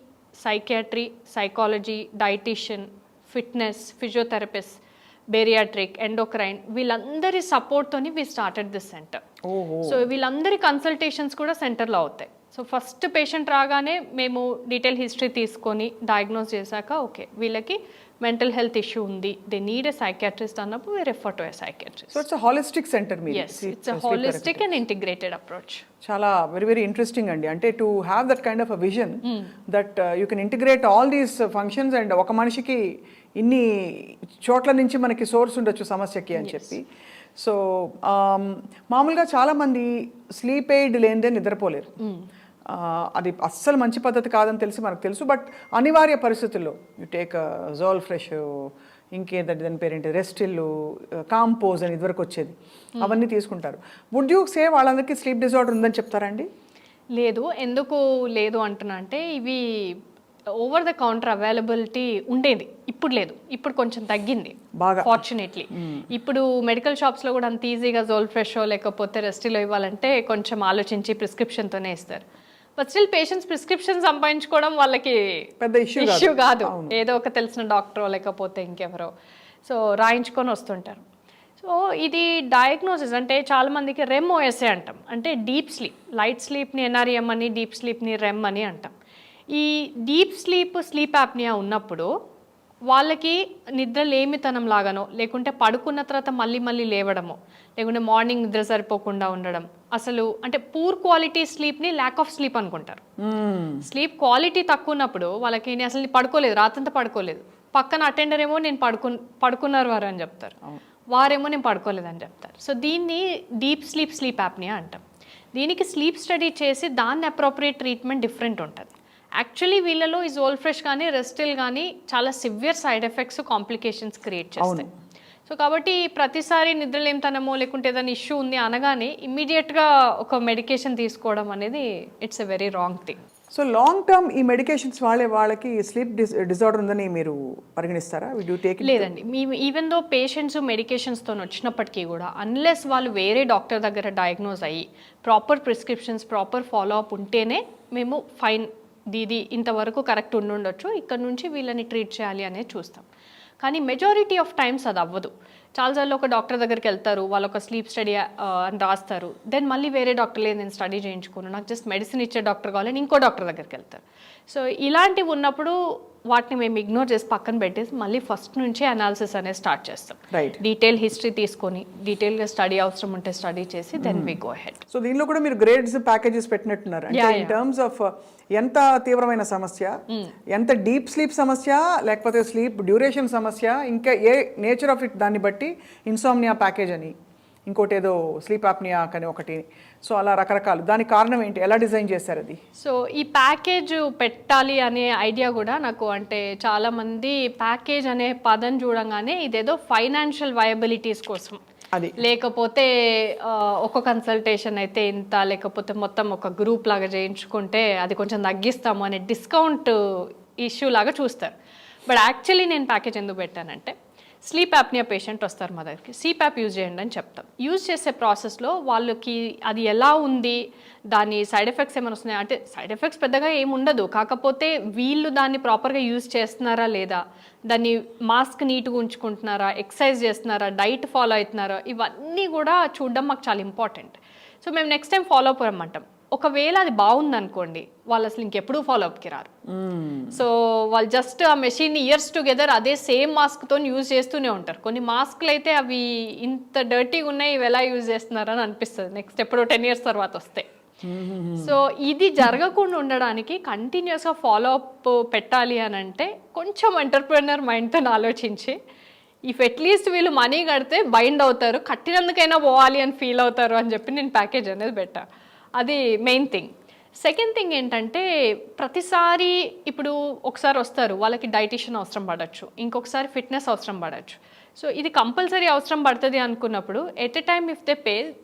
psychiatry, psychology, dietician, fitness, physiotherapist, bariatric, endocrine, వీళ్ళందరి సపోర్ట్తోని we started this centre. So వీళ్ళందరి కన్సల్టేషన్స్ కూడా సెంటర్లో అవుతాయి. సో ఫస్ట్ పేషెంట్ రాగానే మేము డీటెయిల్ హిస్టరీ తీసుకొని డయాగ్నోస్ చేశాక ఓకే వీళ్ళకి మెంటల్ హెల్త్ ఇష్యూ ఉంది, దే నీడ్ ఎ సైకియాట్రిస్ట్ అన్నప్పుడు we refer to a psychiatrist. So it's a holistic centre మీది. yes it's a holistic and integrated approach. చాలా very very interesting అండి. అంటే to have that kind of a vision that you can integrate all these functions and ఒక మనిషికి ఇన్ని చోట్ల నుంచి మనకి సోర్స్ ఉండొచ్చు సమస్యకి అని చెప్పి. సో మామూలుగా చాలామంది స్లీప్ ఎయిడ్ లేనిదే నిద్రపోలేరు. అది అస్సలు మంచి పద్ధతి కాదని తెలిసి మనకు తెలుసు. బట్ అనివార్య పరిస్థితుల్లో యూ టేక్ జోల్ ఫ్రెష్, ఇంకేదంటే దాని పేరేంటి, రెస్టిల్లు, కాంపోజ్ అని ఇదివరకు వచ్చేది, అవన్నీ తీసుకుంటారు. వుడ్ యూ సే వాళ్ళందరికీ స్లీప్ డిజార్డర్ ఉందని చెప్తారండి? లేదు. ఎందుకు లేదు అంటున్నా అంటే ఇవి ఓవర్ ద కౌంటర్ అవైలబిలిటీ ఉండేది, ఇప్పుడు లేదు. ఇప్పుడు కొంచెం తగ్గింది బాగా ఫార్చునేట్లీ. ఇప్పుడు మెడికల్ షాప్స్లో కూడా అంత ఈజీగా జోల్ ఫ్రెషో లేకపోతే రెస్టిలో ఇవ్వాలంటే కొంచెం ఆలోచించి ప్రిస్క్రిప్షన్తోనే ఇస్తారు. బట్ స్టిల్ పేషెంట్స్ ప్రిస్క్రిప్షన్ సంపాదించుకోవడం వాళ్ళకి పెద్ద ఇష్యూ కాదు. ఏదో ఒక తెలిసిన డాక్టరో లేకపోతే ఇంకెవరో సో రాయించుకొని వస్తుంటారు. సో ఇది డయాగ్నోసిస్ అంటే చాలా మందికి రెమ్ ఓఎస్ఏ అంటాం, అంటే డీప్ స్లీప్. లైట్ స్లీప్ని ఎన్ఆర్ఎం అని, డీప్ స్లీప్ని రెమ్ అని అంటాం. ఈ డీప్ స్లీప్ యాప్నియా ఉన్నప్పుడు వాళ్ళకి నిద్ర లేమితనం లాగానో, లేకుంటే పడుకున్న తర్వాత మళ్ళీ లేవడమో, లేకుంటే మార్నింగ్ నిద్ర సరిపోకుండా ఉండడం, అసలు అంటే పూర్ క్వాలిటీ స్లీప్ని ల్యాక్ ఆఫ్ స్లీప్ అనుకుంటారు. స్లీప్ క్వాలిటీ తక్కువ ఉన్నప్పుడు వాళ్ళకి నేను అసలు పడుకోలేదు, రాత్రంతా పడుకోలేదు, పక్కన అటెండర్ ఏమో నేను పడుకున్నారు వారు అని చెప్తారు, వారేమో నేను పడుకోలేదని చెప్తారు. సో దీన్ని డీప్ స్లీప్ యాప్నియా అంటాం. దీనికి స్లీప్ స్టడీ చేసి దాన్ని అప్రోప్రియేట్ ట్రీట్మెంట్ డిఫరెంట్ ఉంటుంది. యాక్చువల్లీ వీళ్ళలో ఈ జోల్ఫ్రెష్ కానీ రెస్టిల్ కానీ చాలా severe side effects, complications create చేస్తాయి. సో కాబట్టి ప్రతిసారి నిద్రలేమితనమో లేకుంటే ఏదైనా ఇష్యూ ఉంది అనగానే ఇమ్మీడియట్గా ఒక మెడికేషన్ తీసుకోవడం అనేది it's a very wrong thing. So long term ఈ మెడికేషన్స్ వాళ్ళకి స్లీప్ డిజార్డర్ ఉందని మీరు పరిగణిస్తారా? లేదండి, మేము ఈవెన్ దో పేషెంట్స్ మెడికేషన్స్తో వచ్చినప్పటికీ కూడా అన్లెస్ వాళ్ళు వేరే డాక్టర్ దగ్గర డయాగ్నోజ్ అయ్యి proper prescriptions, proper follow up ఉంటేనే మేము ఫైన్ దీది ఇంతవరకు కరెక్ట్ ఉండుండొచ్చు, ఇక్కడ నుంచి వీళ్ళని ట్రీట్ చేయాలి అనేది చూస్తాం. కానీ మెజారిటీ ఆఫ్ టైమ్స్ అది అవ్వదు. చాలాసార్లు ఒక డాక్టర్ దగ్గరికి వెళ్తారు, వాళ్ళు ఒక స్లీప్ స్టడీ అని రాస్తారు, దెన్ మళ్ళీ వేరే డాక్టర్ లేదు నేను స్టడీ చేయించుకోను, నాకు జస్ట్ మెడిసిన్ ఇచ్చే డాక్టర్ కావాలని ఇంకో డాక్టర్ దగ్గరికి వెళ్తారు. సో ఇలాంటివి ఉన్నప్పుడు వాటిని మేము ఇగ్నోర్ చేసి పక్కన పెట్టేసి మళ్ళీ ఫస్ట్ నుంచే అనాలిసిస్ అనేది స్టార్ట్ చేస్తాం. డీటెయిల్ హిస్టరీ తీసుకొని డీటెయిల్గా స్టడీ అవసరం ఉంటే స్టడీ చేసి then we go head. So దీనిలో కూడా మీరు గ్రేడ్స్ ప్యాకేజెస్ పెట్టినట్టున్నారు, అంటే ఇన్ టర్మ్స్ ఆఫ్ ఎంత తీవ్రమైన సమస్య, ఎంత డీప్ స్లీప్ సమస్య, లేకపోతే స్లీప్ డ్యూరేషన్ సమస్య, ఇంకా ఏ నేచర్ ఆఫ్ ఇట్ దాన్ని బట్టి ఇన్సోమ్నియా ప్యాకేజ్ అని, ఇంకోటి ఏదో స్లీప్ ఆప్నియా అని ఒకటి. సో అలా రకరకాలు. దానికి కారణం ఏంటి, ఎలా డిజైన్ చేశారు అది? సో ఈ ప్యాకేజ్ పెట్టాలి అనే ఐడియా కూడా నాకు, అంటే చాలామంది ప్యాకేజ్ అనే పదం చూడంగానే ఇదేదో ఫైనాన్షియల్ వయబిలిటీస్ కోసం, అది లేకపోతే ఒక కన్సల్టేషన్ అయితే ఇంత, లేకపోతే మొత్తం ఒక గ్రూప్ లాగా చేయించుకుంటే అది కొంచెం తగ్గిస్తాము అనే డిస్కౌంట్ ఇష్యూ లాగా చూస్తారు. బట్ యాక్చువల్లీ నేను ప్యాకేజ్ ఎందుకు పెట్టానంటే, స్లీప్ యాప్నియా పేషెంట్ వస్తారు మా దగ్గరికి, సిప్యాప్ యూజ్ చేయండి అని చెప్తాం. యూజ్ చేసే ప్రాసెస్లో వాళ్ళకి అది ఎలా ఉంది, దాని సైడ్ ఎఫెక్ట్స్ ఏమైనా వస్తున్నాయి అంటే, సైడ్ ఎఫెక్ట్స్ పెద్దగా ఏమి ఉండదు, కాకపోతే వీళ్ళు దాన్ని ప్రాపర్గా యూజ్ చేస్తున్నారా లేదా, దాన్ని మాస్క్ నీట్గా ఉంచుకుంటున్నారా, ఎక్సర్సైజ్ చేస్తున్నారా, డైట్ ఫాలో అవుతున్నారా, ఇవన్నీ కూడా చూడడం మాకు చాలా ఇంపార్టెంట్. సో మేము నెక్స్ట్ టైం ఫాలో అప్ రమ్మంటాం. ఒకవేళ అది బాగుందనుకోండి, వాళ్ళు అసలు ఇంకెప్పుడు ఫాలో అప్కి రారు. సో వాళ్ళు జస్ట్ ఆ మెషిన్ ఇయర్స్ టుగెదర్ అదే సేమ్ మాస్క్తో యూజ్ చేస్తూనే ఉంటారు. కొన్ని మాస్క్లు అయితే అవి ఇంత డర్టీగా ఉన్నాయి, ఇవి ఎలా యూజ్ చేస్తున్నారని అనిపిస్తుంది నెక్స్ట్ ఎప్పుడో 10 years తర్వాత వస్తే. సో ఇది జరగకుండా ఉండడానికి కంటిన్యూస్గా ఫాలో అప్ పెట్టాలి అని అంటే కొంచెం ఎంటర్ప్రెన్యూర్ మైండ్తో ఆలోచించి, ఇఫ్ అట్లీస్ట్ వీళ్ళు మనీ కడితే బైండ్ అవుతారు, కట్టినందుకైనా పోవాలి అని ఫీల్ అవుతారు అని చెప్పి నేను ప్యాకేజ్ అనేది పెట్టా. అది మెయిన్ థింగ్. సెకండ్ థింగ్ ఏంటంటే, ప్రతిసారి ఇప్పుడు ఒకసారి వస్తారు, వాళ్ళకి డైటిషియన్ అవసరం పడవచ్చు, ఇంకొకసారి ఫిట్నెస్ అవసరం పడవచ్చు. సో ఇది కంపల్సరీ అవసరం పడుతుంది అనుకున్నప్పుడు at a time if they pay,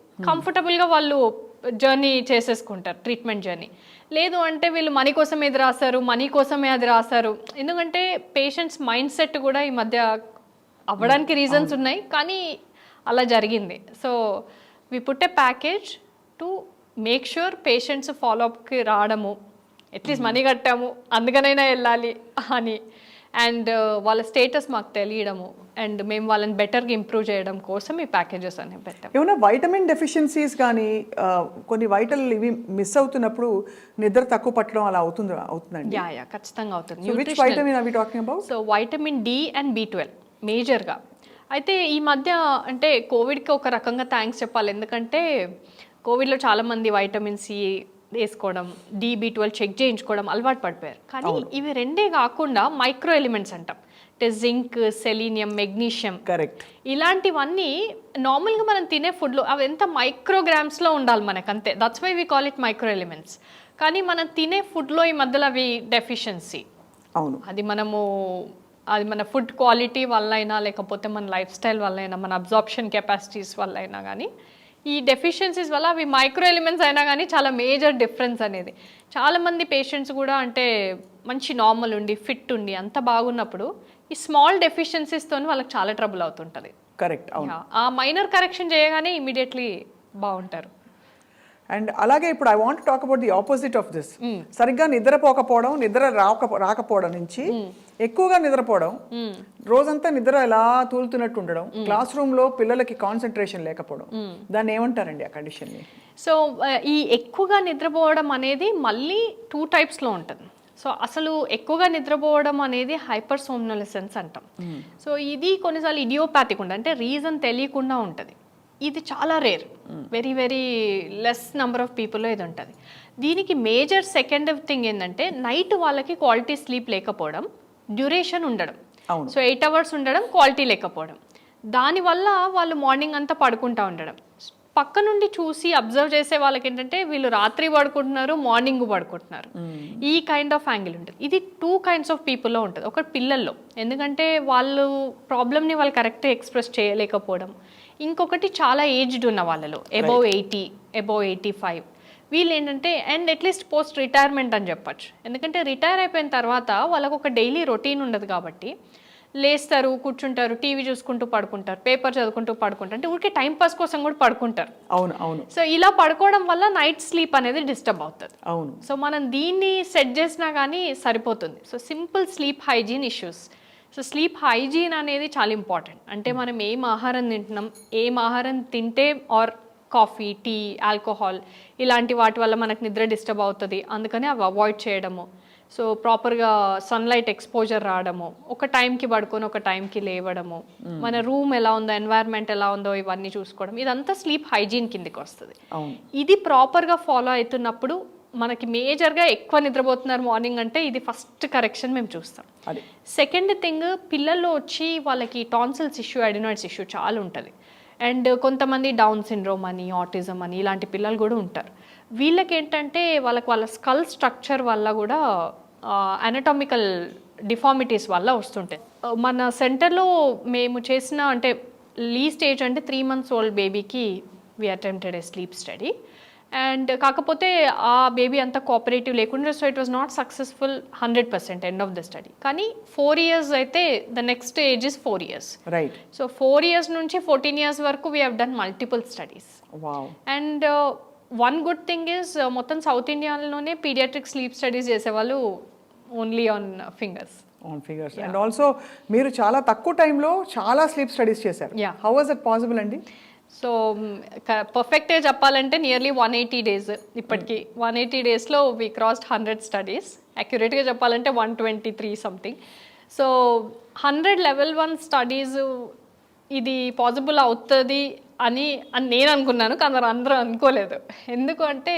కంఫర్టబుల్గా వాళ్ళు జర్నీ చేసేసుకుంటారు, ట్రీట్మెంట్ జర్నీ. లేదు అంటే వీళ్ళు మనీ కోసం ఇది రాస్తారు, మనీ కోసమే అది రాస్తారు. ఎందుకంటే పేషెంట్స్ మైండ్ సెట్ కూడా ఈ మధ్య అవ్వడానికి రీజన్స్ ఉన్నాయి, కానీ అలా జరిగింది. So we put a package to make sure patients ఫాలోఅప్కి రావడము, అట్లీస్ట్ మనీ కట్టాము అందుకనైనా వెళ్ళాలి అని, అండ్ వాళ్ళ స్టేటస్ మాకు తెలియడము, అండ్ మేము వాళ్ళని బెటర్గా ఇంప్రూవ్ చేయడం కోసం ఈ ప్యాకేజెస్ అనేవి పెట్టాం. ఏమైనా వైటమిన్ డెఫిషియన్సీస్ కానీ కొన్ని వైటల్ ఇవి మిస్ అవుతున్నప్పుడు నిద్ర తక్కువ పట్టడం అలా అవుతుందండి? యా ఖచ్చితంగా అవుతుంది. So vitamin D and B12 మేజర్గా. అయితే ఈ మధ్య అంటే కోవిడ్కి ఒక రకంగా థ్యాంక్స్ చెప్పాలి, ఎందుకంటే కోవిడ్లో చాలామంది వైటమిన్ సి వేసుకోవడం, B12 చెక్ చేయించుకోవడం అలవాటు పడిపోయారు. కానీ ఇవి రెండే కాకుండా మైక్రో ఎలిమెంట్స్ అంటాం, అంటే జింక్, సెలీనియం, మెగ్నీషియం, కరెక్ట్, ఇలాంటివన్నీ నార్మల్గా మనం తినే ఫుడ్లో అవి ఎంత మైక్రోగ్రామ్స్లో ఉండాలి మనకు, అంతే. That's why we call it micro elements. కానీ మనం తినే ఫుడ్లో ఈ మధ్యలో అవి డెఫిషియన్సీ. అవును, అది మన ఫుడ్ క్వాలిటీ వల్ల అయినా, లేకపోతే మన లైఫ్ స్టైల్ వల్ల అయినా, మన అబ్జార్ప్షన్ కెపాసిటీస్ వల్ల అయినా కానీ, ఈ డెఫిషియన్సీస్ వల్ల అవి మైక్రో ఎలిమెంట్స్ అయినా కానీ చాలా మేజర్ డిఫరెన్స్ అనేది. చాలామంది పేషెంట్స్ కూడా అంటే మంచి నార్మల్ ఉండి ఫిట్ ఉండి అంత బాగున్నప్పుడు ఈ స్మాల్ డెఫిషియన్సీస్తో వాళ్ళకి చాలా ట్రబుల్ అవుతుంటుంది. కరెక్ట్. ఆ మైనర్ కరెక్షన్ చేయగానే ఇమీడియట్లీ బాగుంటారు. అండ్ అలాగే ఇప్పుడు I want talk about the opposite of this. సరిగ్గా నిద్రపోకపోవడం, నిద్ర రాకపోవడం నుంచి ఎక్కువగా నిద్రపోవడం, రోజంతా నిద్ర ఎలా తూలుతున్నట్టు ఉండడం, క్లాస్ రూమ్ లో పిల్లలకి కాన్సన్ట్రేషన్ లేకపోవడం, దాన్ని ఏమంటారండి ఆ కండిషన్ ని? సో ఈ ఎక్కువగా నిద్రపోవడం అనేది మళ్ళీ 2 టైప్స్లో ఉంటుంది. సో అసలు ఎక్కువగా నిద్రపోవడం అనేది హైపర్ సోమ్నోలెసెన్స్ అంటాం. సో ఇది కొన్నిసార్లు ఇడియోపాథిక్ ఉంటుంది, అంటే రీజన్ తెలియకుండా ఉంటుంది. ఇది చాలా rare, very very less number of పీపుల్లో ఇది ఉంటుంది. దీనికి మేజర్ సెకండ్ థింగ్ ఏంటంటే నైట్ వాళ్ళకి క్వాలిటీ స్లీప్ లేకపోవడం, డ్యూరేషన్ ఉండడం. సో 8 hours ఉండడం, క్వాలిటీ లేకపోవడం. దానివల్ల వాళ్ళు మార్నింగ్ అంతా పడుకుంటా ఉండడం. పక్క నుండి చూసి అబ్జర్వ్ చేసే వాళ్ళకి ఏంటంటే వీళ్ళు రాత్రి పడుకుంటున్నారు, మార్నింగ్ పడుకుంటున్నారు, ఈ కైండ్ ఆఫ్ యాంగిల్ ఉంటుంది. ఇది 2 kinds ఆఫ్ పీపుల్లో ఉంటుంది. ఒకటి పిల్లల్లో, ఎందుకంటే వాళ్ళు ప్రాబ్లమ్ని వాళ్ళు కరెక్ట్గా ఎక్స్ప్రెస్ చేయలేకపోవడం. ఇంకొకటి చాలా ఏజ్డ్ ఉన్న వాళ్ళలో, అబౌవ్ 80, అబౌవ్ 85, వీళ్ళు ఏంటంటే అండ్ అట్లీస్ట్ పోస్ట్ రిటైర్మెంట్ అని చెప్పచ్చు. ఎందుకంటే రిటైర్ అయిపోయిన తర్వాత వాళ్ళకు ఒక డైలీ రొటీన్ ఉండదు కాబట్టి లేస్తారు, కూర్చుంటారు, టీవీ చూసుకుంటూ పడుకుంటారు, పేపర్ చదువుకుంటూ పడుకుంటారు, అంటే ఊరికే టైంపాస్ కోసం కూడా పడుకుంటారు. అవును అవును. సో ఇలా పడుకోవడం వల్ల నైట్ స్లీప్ అనేది డిస్టర్బ్ అవుతుంది. అవును. సో మనం దీన్ని సెట్ చేసినా కానీ సరిపోతుంది. So simple sleep hygiene issues. So sleep hygiene అనేది చాలా ఇంపార్టెంట్. అంటే మనం ఏం ఆహారం తింటున్నాం, ఏం ఆహారం తింటే ఆర్ కాఫీ, టీ, ఆల్కహాల్ ఇలాంటి వాటి వల్ల మనకు నిద్ర డిస్టర్బ్ అవుతుంది, అందుకని అవి అవాయిడ్ చేయడము. సో ప్రాపర్గా సన్లైట్ ఎక్స్పోజర్ రావడము, ఒక టైంకి పడుకొని ఒక టైంకి లేవడము, మన రూమ్ ఎలా ఉందో, ఎన్వైర్న్మెంట్ ఎలా ఉందో ఇవన్నీ చూసుకోవడం, ఇదంతా స్లీప్ హైజీన్ కిందకి వస్తుంది. ఇది ప్రాపర్గా ఫాలో అవుతున్నప్పుడు మనకి మేజర్గా ఎక్కువ నిద్రపోతున్నారు మార్నింగ్ అంటే ఇది ఫస్ట్ కరెక్షన్ మేము చూస్తాం. సెకండ్ థింగ్, పిల్లల్లో వచ్చి వాళ్ళకి టాన్సిల్స్ ఇష్యూ, అడినాయిడ్స్ ఇష్యూ చాలా ఉంటుంది. అండ్ కొంతమంది డౌన్ సిండ్రోమ్ అని, ఆటిజం అని ఇలాంటి పిల్లలు కూడా ఉంటారు. వీళ్ళకి ఏంటంటే వాళ్ళ స్కల్ స్ట్రక్చర్ వల్ల కూడా అనటామికల్ డిఫార్మిటీస్ వల్ల వస్తుంటాయి. మన సెంటర్లో మేము చేసిన అంటే లీస్ట్ ఏజ్ అంటే 3 months old బేబీకి we attempted a sleep study. And కాకపోతే ఆ బేబీ అంత కోఆపరేటివ్ లేకుండా, so it was not successful 100% end of the study. కానీ 4 years అయితే the next age is 4 years. Right. So 4 years నుంచి 14 years వరకు we have done multiple studies. And one good thing is మొత్తం south ఇండియాలోనే paediatric sleep studies చేసేవాళ్ళు only on fingers. And also మీరు చాలా తక్కువ టైంలో చాలా స్లీప్ స్టడీస్ చేశారు. హౌ వాజ్ ఇట్ పాసిబుల్ అండి? సో పర్ఫెక్ట్గా చెప్పాలంటే నియర్లీ 180 days. ఇప్పటికి 180 daysలో వీ క్రాస్డ్ 100 studies. యాక్యురేట్గా చెప్పాలంటే 123 సంథింగ్. సో 100 level 1 studies ఇది పాసిబుల్ అవుతుంది అని నేను అనుకున్నాను, కానీ అందరూ అనుకోలేదు. ఎందుకు అంటే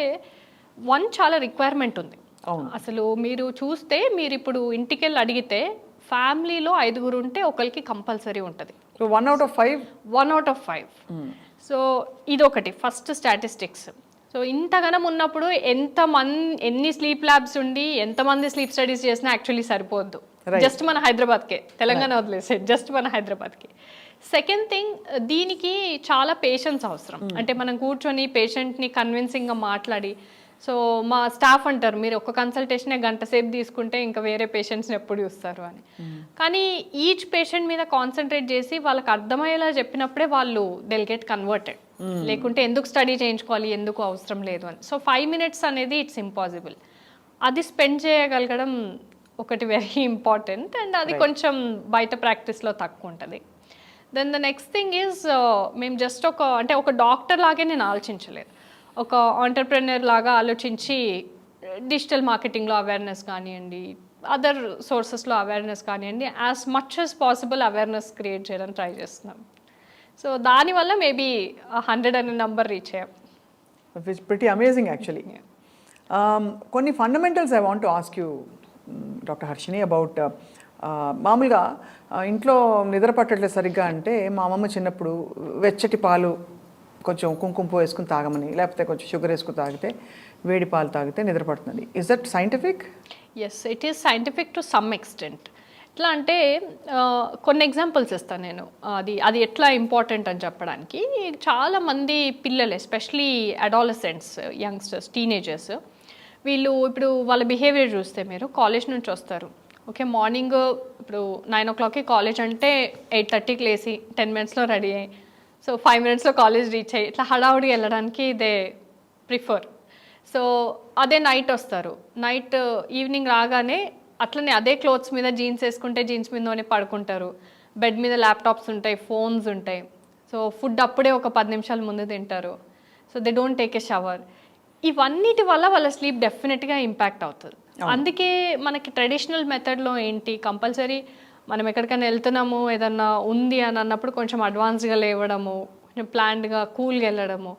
చాలా రిక్వైర్మెంట్ ఉంది. అసలు మీరు చూస్తే, మీరు ఇప్పుడు ఇంటికి వెళ్ళి అడిగితే ఫ్యామిలీలో 5 ఉంటే ఒకరికి కంపల్సరీ ఉంటుంది. So 1 out of 5. 1 out of 5. So ఇదొకటి ఫస్ట్ స్టాటిస్టిక్స్. సో ఇంతగానం ఉన్నప్పుడు ఎన్ని స్లీప్ ల్యాబ్స్ ఉండి ఎంతమంది స్లీప్ స్టడీస్ చేసినా యాక్చువల్లీ సరిపోద్దు. జస్ట్ మన హైదరాబాద్కే, తెలంగాణ వదిలేసే జస్ట్ మన హైదరాబాద్కి. సెకండ్ థింగ్, దీనికి చాలా పేషెన్స్ అవసరం. అంటే మనం కూర్చొని పేషెంట్ని కన్విన్సింగ్గా మాట్లాడి, సో మా స్టాఫ్ అంటారు మీరు ఒక కన్సల్టేషనే 1 గంట సేపు తీసుకుంటే ఇంకా వేరే పేషెంట్స్ని ఎప్పుడు చూస్తారు అని. కానీ ఈచ్ పేషెంట్ మీద కాన్సన్ట్రేట్ చేసి వాళ్ళకి అర్థమయ్యేలా చెప్పినప్పుడే వాళ్ళు థెల్ గెట్ కన్వర్టెడ్. లేకుంటే ఎందుకు స్టడీ చేయించుకోవాలి, ఎందుకు అవసరం లేదు అని. సో 5 minutes అనేది ఇట్స్ ఇంపాసిబుల్. అది స్పెండ్ చేయగలగడం ఒకటి వెరీ ఇంపార్టెంట్. అండ్ అది కొంచెం బయట ప్రాక్టీస్లో తక్కువ ఉంటుంది. Then the next thing is, మేము జస్ట్ ఒక డాక్టర్ లాగే నేను ఆలోచించలేదు, ఒక ఆంటర్ప్రెన్యూర్ లాగా ఆలోచించి డిజిటల్ మార్కెటింగ్లో అవేర్నెస్ కానివ్వండి, అదర్ సోర్సెస్లో అవేర్నెస్ కానివ్వండి, as much as possible awareness create చేయడానికి ట్రై చేస్తున్నాం. సో దానివల్ల మేబీ 100 అనే నెంబర్ రీచ్ అయ్యాం. It's pretty amazing actually. కొన్ని fundamentals I want to ask you doctor Harshini about, మామూలుగా ఇంట్లో నిద్ర పట్టట్లేదు సరిగ్గా అంటే మా అమ్మమ్మ చిన్నప్పుడు వెచ్చటి పాలు కొంచెం కుంకుమ వేసుకుని తాగమని, లేకపోతే కొంచెం షుగర్ వేసుకుని తాగితే, వేడి పాలు తాగితే నిద్ర పడుతుంది. Is that scientific? Yes, it is scientific to some extent. ఎట్లా అంటే కొన్ని ఎగ్జాంపుల్స్ ఇస్తాను నేను, అది ఎట్లా ఇంపార్టెంట్ అని చెప్పడానికి. చాలామంది పిల్లలు, ఎస్పెషలీ అడాలసెంట్స్, యంగ్స్టర్స్, టీనేజర్స్, వీళ్ళు ఇప్పుడు వాళ్ళ బిహేవియర్ చూస్తే, మీరు కాలేజ్ నుంచి వస్తారు, ఓకే, మార్నింగ్ ఇప్పుడు 9 o'clockకి కాలేజ్ అంటే 8:30కి లేసి 10 minutesలో రెడీ అయ్యి, సో 5 minutesలో కాలేజ్ రీచ్ అయ్యి, ఇట్లా హడావుడిగా వెళ్ళడానికి దే ప్రిఫర్. సో అదే నైట్ వస్తారు, నైట్ ఈవినింగ్ రాగానే అట్లనే అదే క్లోత్స్ మీద జీన్స్ వేసుకుంటే జీన్స్ మీదనే పడుకుంటారు, బెడ్ మీద ల్యాప్టాప్స్ ఉంటాయి, ఫోన్స్ ఉంటాయి. సో ఫుడ్ అప్పుడే ఒక 10 నిమిషాల ముందు తింటారు. So they don't take a shower. ఇవన్నిటి వల్ల వాళ్ళ స్లీప్ డెఫినెట్గా ఇంపాక్ట్ అవుతుంది. అందుకే మనకి ట్రెడిషనల్ మెథడ్లో ఏంటి, కంపల్సరీ మనం ఎక్కడికైనా వెళ్తున్నాము ఏదన్నా ఉంది అని అన్నప్పుడు కొంచెం అడ్వాన్స్గా లేవడము, కొంచెం ప్లాన్డ్గా కూల్గా వెళ్ళడము,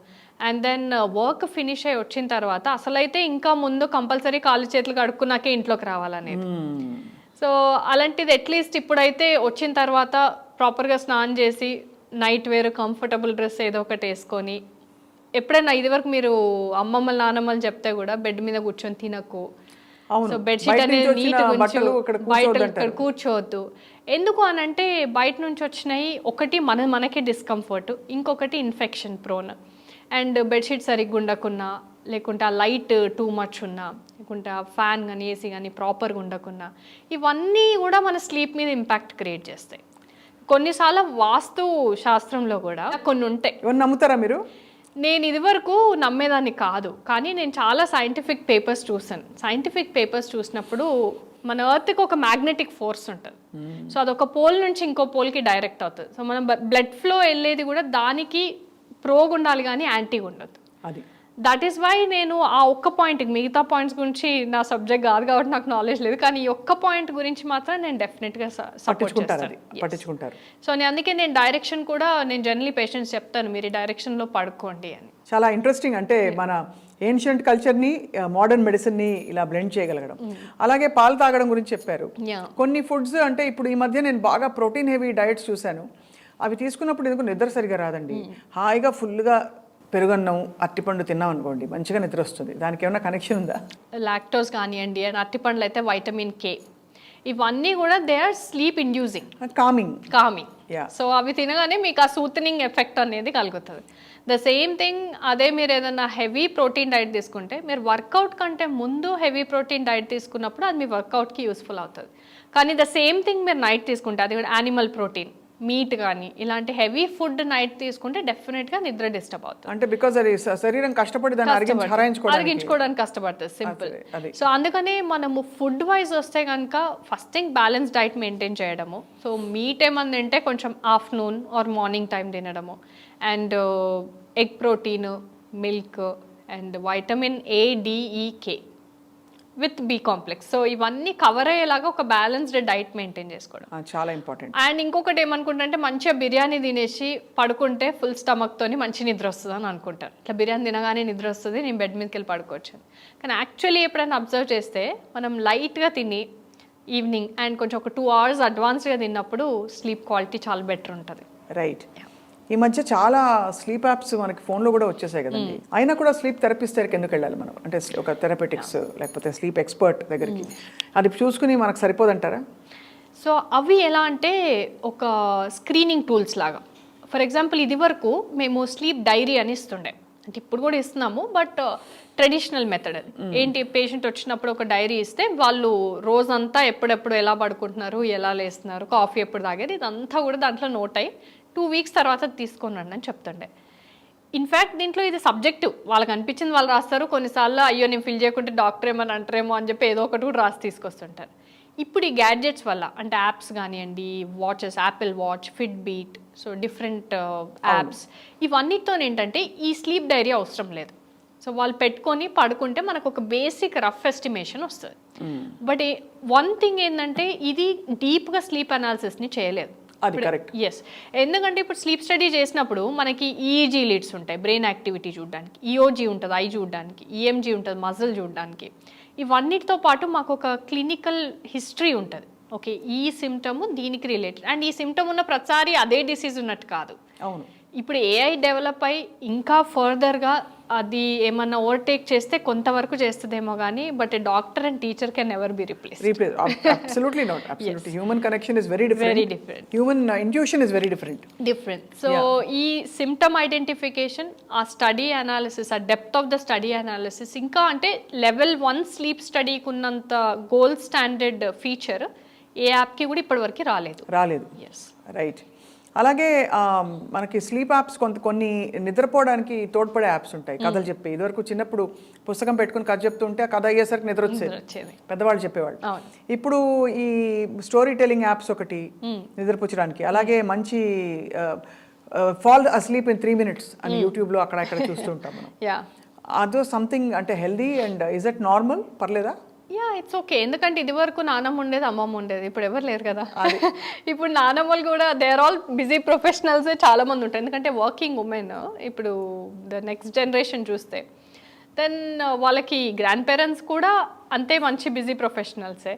అండ్ దెన్ వర్క్ ఫినిష్ అయ్యి వచ్చిన తర్వాత అసలైతే ఇంకా ముందు కంపల్సరీ కాళ్ళు చేతులు కడుక్కున్నాకే ఇంట్లోకి రావాలనేది. సో అలాంటిది అట్లీస్ట్ ఇప్పుడైతే వచ్చిన తర్వాత ప్రాపర్గా స్నానం చేసి నైట్ వేర్ కంఫర్టబుల్ డ్రెస్ ఏదో ఒకటి వేసుకొని, ఎప్పుడైనా ఇది వరకు మీరు అమ్మమ్మలు నానమ్మలు చెప్తే కూడా బెడ్ మీద కూర్చొని తినకు, సో బెడ్షీట్ అనేది నీట్గా ఉంచు, బయట ఇక్కడ కూర్చోవద్దు. ఎందుకు అనంటే బయట నుంచి వచ్చినాయి ఒకటి మనకి డిస్కంఫర్ట్, ఇంకొకటి ఇన్ఫెక్షన్ ప్రోన్. అండ్ బెడ్షీట్ సరిగ్గా ఉండకున్నా, లేకుంటే ఆ లైట్ టూ మచ్ ఉన్నా, లేకుంటే ఆ ఫ్యాన్ కానీ ఏసీ కానీ ప్రాపర్గా ఉండకున్నా, ఇవన్నీ కూడా మన స్లీప్ మీద ఇంపాక్ట్ క్రియేట్ చేస్తాయి. కొన్నిసార్లు వాస్తు శాస్త్రంలో కూడా కొన్ని ఉంటాయి. నమ్ముతారా మీరు? నేను ఇదివరకు నమ్మేదాన్ని కాదు, కానీ నేను చాలా సైంటిఫిక్ పేపర్స్ చూసాను. సైంటిఫిక్ పేపర్స్ చూసినప్పుడు మన ఎర్త్కి ఒక మ్యాగ్నెటిక్ ఫోర్స్ ఉంటుంది. సో అదొక పోల్ నుంచి ఇంకో పోల్కి డైరెక్ట్ అవుతుంది. సో మన బ్లడ్ ఫ్లో వెళ్ళేది కూడా దానికి ప్రోగా ఉండాలి కానీ యాంటీగా ఉండదు. అది దట్ ఈస్ వై నేను ఆ ఒక్క పాయింట్, మిగతా పాయింట్స్ గురించి నా సబ్జెక్ట్ కాదు కాబట్టి నాకు నాలెడ్జ్ లేదు, కానీ ఈ ఒక్క పాయింట్ గురించి మాత్రం నేను డెఫినెట్గా సపోర్ట్ పట్టించుకుంటారు. సో అందుకే నేను డైరెక్షన్ కూడా నేను జనరలీ పేషెంట్స్ చెప్తాను, మీరు ఈ డైరెక్షన్లో పడుకోండి అని. చాలా ఇంట్రెస్టింగ్. అంటే మన ఏన్షియంట్ కల్చర్ని మోడర్న్ మెడిసిన్ని ఇలా బ్లెండ్ చేయగలగడం. అలాగే పాలు తాగడం గురించి చెప్పారు. కొన్ని ఫుడ్స్ అంటే ఇప్పుడు ఈ మధ్య నేను బాగా ప్రోటీన్ హెవీ డయట్స్ చూశాను, అవి తీసుకున్నప్పుడు ఎందుకు నిద్ర సరిగా రాదండి. హాయిగా ఫుల్గా పెరుగన్నం అరటిపండు తిన్నాం అనుకోండి, మంచిగా నిద్ర వస్తుంది. దానికి ఏమైనా కనెక్షన్ ఉందా? లాక్టోస్ కానివ్వండి, అండ్ అరటిపండ్లు అయితే వైటమిన్ కే, ఇవన్నీ కూడా they are sleep inducing, coming. So అవి తినగానే మీకు ఆ సూతనింగ్ ఎఫెక్ట్ అనేది కలుగుతుంది. ద సేమ్ థింగ్ అదే మీరు ఏదైనా హెవీ ప్రోటీన్ డైట్ తీసుకుంటే, మీరు వర్కౌట్ కంటే ముందు హెవీ ప్రోటీన్ డైట్ తీసుకున్నప్పుడు అది మీ వర్కౌట్కి యూస్ఫుల్ అవుతుంది. కానీ ద సేమ్ థింగ్ మీరు నైట్ తీసుకుంటే, అది కూడా యానిమల్ ప్రోటీన్, మీట్ కానీ ఇలాంటి హెవీ ఫుడ్ నైట్ తీసుకుంటే డెఫినెట్గా నిద్ర డిస్టర్బ్ అవుతుంది. అంటే బికాజ్ అది శరీరం కష్టపడి దాన్ని అరిగించుకోవడానికి కష్టపడుతుంది, సింపుల్. సో అందుకనే మనము ఫుడ్ వైజ్ వస్తే కనుక first thing balance diet maintain చేయడము. సో మీట్ ఏమన్నా తింటే కొంచెం ఆఫ్టర్నూన్ ఆర్ మార్నింగ్ టైం తినడము, and egg protein, milk, and vitamin A, D E, K with B complex. So ఇవన్నీ కవర్ అయ్యేలాగా ఒక బ్యాలెన్స్డ్ డైట్ మెయింటైన్ చేసుకోవడం చాలా ఇంపార్టెంట్. అండ్ ఇంకొకటి ఏమనుకుంటే, మంచిగా బిర్యానీ తినేసి పడుకుంటే ఫుల్ స్టమక్తోని మంచి నిద్ర వస్తుంది అని అనుకుంటారు. ఇట్లా బిర్యానీ తినగానే నిద్ర వస్తుంది, నేను బెడ్ మీదకి వెళ్ళి పడుకోవచ్చు. కానీ యాక్చువల్లీ ఎప్పుడైనా అబ్జర్వ్ చేస్తే మనం లైట్గా తిని ఈవినింగ్ అండ్ కొంచెం ఒక 2 hours అడ్వాన్స్డ్గా తిన్నప్పుడు స్లీప్ క్వాలిటీ చాలా బెటర్ ఉంటుంది. రైట్. ఈ మధ్య చాలా స్లీప్ యాప్స్ మనకి ఫోన్లో కూడా వచ్చేసాయి కదండి. అయినా కూడా స్లీప్ థెరపిస్ట్ దగ్గరికి ఎందుకు వెళ్ళాలి మనం? అంటే ఒక థెరపెటిక్స్ లేకపోతే స్లీప్ ఎక్స్పర్ట్ దగ్గరికి, అది చూసుకుని మనకు సరిపోదంటారా? సో అవి ఎలా అంటే ఒక స్క్రీనింగ్ టూల్స్ లాగా. ఫర్ ఎగ్జాంపుల్ ఇది వరకు మేము స్లీప్ డైరీ అని ఇస్తుండే, అంటే ఇప్పుడు కూడా ఇస్తున్నాము, బట్ ట్రెడిషనల్ మెథడ్. అది ఏంటి, పేషెంట్ వచ్చినప్పుడు ఒక డైరీ ఇస్తే వాళ్ళు రోజంతా ఎప్పుడెప్పుడు ఎలా పడుకుంటున్నారు, ఎలా లేస్తున్నారు, కాఫీ ఎప్పుడు తాగేది, ఇదంతా కూడా దాంట్లో నోట్ అయ్యి 2 weeks తర్వాత తీసుకొని రండి అని చెప్తుండే. ఇన్ఫ్యాక్ట్ దీంట్లో ఇది సబ్జెక్టివ్, వాళ్ళకి అనిపించింది వాళ్ళు రాస్తారు. కొన్నిసార్లు అయ్యో నేను ఫిల్ చేయకుంటే డాక్టర్ ఏమని అంటారేమో అని చెప్పి ఏదో ఒకటి కూడా రాసి తీసుకొస్తుంటారు. ఇప్పుడు ఈ గ్యాడ్జెట్స్ వల్ల, అంటే యాప్స్ కానివ్వండి, watches, Apple watch, Fitbit, so different apps, ఇవన్నిటితో ఏంటంటే ఈ స్లీప్ డైరీ అవసరం లేదు. సో వాళ్ళు పెట్టుకొని పడుకుంటే మనకు ఒక బేసిక్ రఫ్ ఎస్టిమేషన్ వస్తుంది. బట్ వన్ థింగ్ ఏంటంటే ఇది డీప్గా స్లీప్ అనాలిసిస్ని చేయలేదు. ఎస్, ఎందుకంటే ఇప్పుడు స్లీప్ స్టడీ చేసినప్పుడు మనకి ఈఈజీ లీడ్స్ ఉంటాయి బ్రెయిన్ యాక్టివిటీ చూడడానికి, ఈఓజీ ఉంటుంది ఐ చూడడానికి, ఈఎంజీ ఉంటుంది మజిల్ చూడడానికి. ఇవన్నిటితో పాటు మాకు ఒక క్లినికల్ హిస్టరీ ఉంటుంది. ఓకే, ఈ సిమ్టమ్ దీనికి రిలేటెడ్, అండ్ ఈ సిమ్టమ్ ఉన్న ప్రతిసారి అదే డిసీజ్ ఉన్నట్టు కాదు. అవును, ఇప్పుడు ఏఐ డెవలప్ అయ్యి ఇంకా ఫర్దర్గా అది ఏమన్నా ఓవర్టేక్ చేస్తే కొంతవరకు చేస్తుందేమో కానీ, but doctor and teacher can never be replace. Absolutely not. Absolutely. Human connection is very different. Very different. Human intuition is very different. So ఈ సిమ్టమ్ ఐడెంటిఫికేషన్, ఆ స్టడీ అనాలిసిస్, ఆ depth of the study analysis, ఇంకా అంటే level 1 sleep స్టడీకి ఉన్నంత gold standard feature ఏ యాప్కి కూడా ఇప్పటివరకు రాలేదు. Yes, right. అలాగే మనకి స్లీప్ యాప్స్ కొన్ని నిద్రపోవడానికి తోడ్పడే యాప్స్ ఉంటాయి కథలు చెప్పి. ఇదివరకు చిన్నప్పుడు పుస్తకం పెట్టుకుని కథ చెప్తుంటే ఆ కథ అయ్యేసరికి నిద్ర వచ్చేది, పెద్దవాళ్ళు చెప్పేవాళ్ళు. ఇప్పుడు ఈ స్టోరీ టెల్లింగ్ యాప్స్ ఒకటి నిద్రపుచ్చడానికి, అలాగే మంచి ఫాల్ అస్లీప్ ఇన్ 3 minutes అని యూట్యూబ్లో అక్కడ ఇక్కడ చూస్తుంటాం మనం. అదో సంథింగ్ అంటే healthy and is it normal, పర్లేదా? Yeah, it's okay. ఎందుకంటే ఇది వరకు నానమ్మ ఉండేది, అమ్మమ్మ ఉండేది, ఇప్పుడు ఎవరు లేరు కదా. ఇప్పుడు నానమ్మలు కూడా they are all busy professionals చాలా మంది ఉంటారు. ఎందుకంటే వర్కింగ్ ఉమెన్ ఇప్పుడు ద నెక్స్ట్ జనరేషన్ చూస్తే దెన్ వాళ్ళకి గ్రాండ్ పేరెంట్స్ కూడా అంతే మంచి బిజీ ప్రొఫెషనల్సే,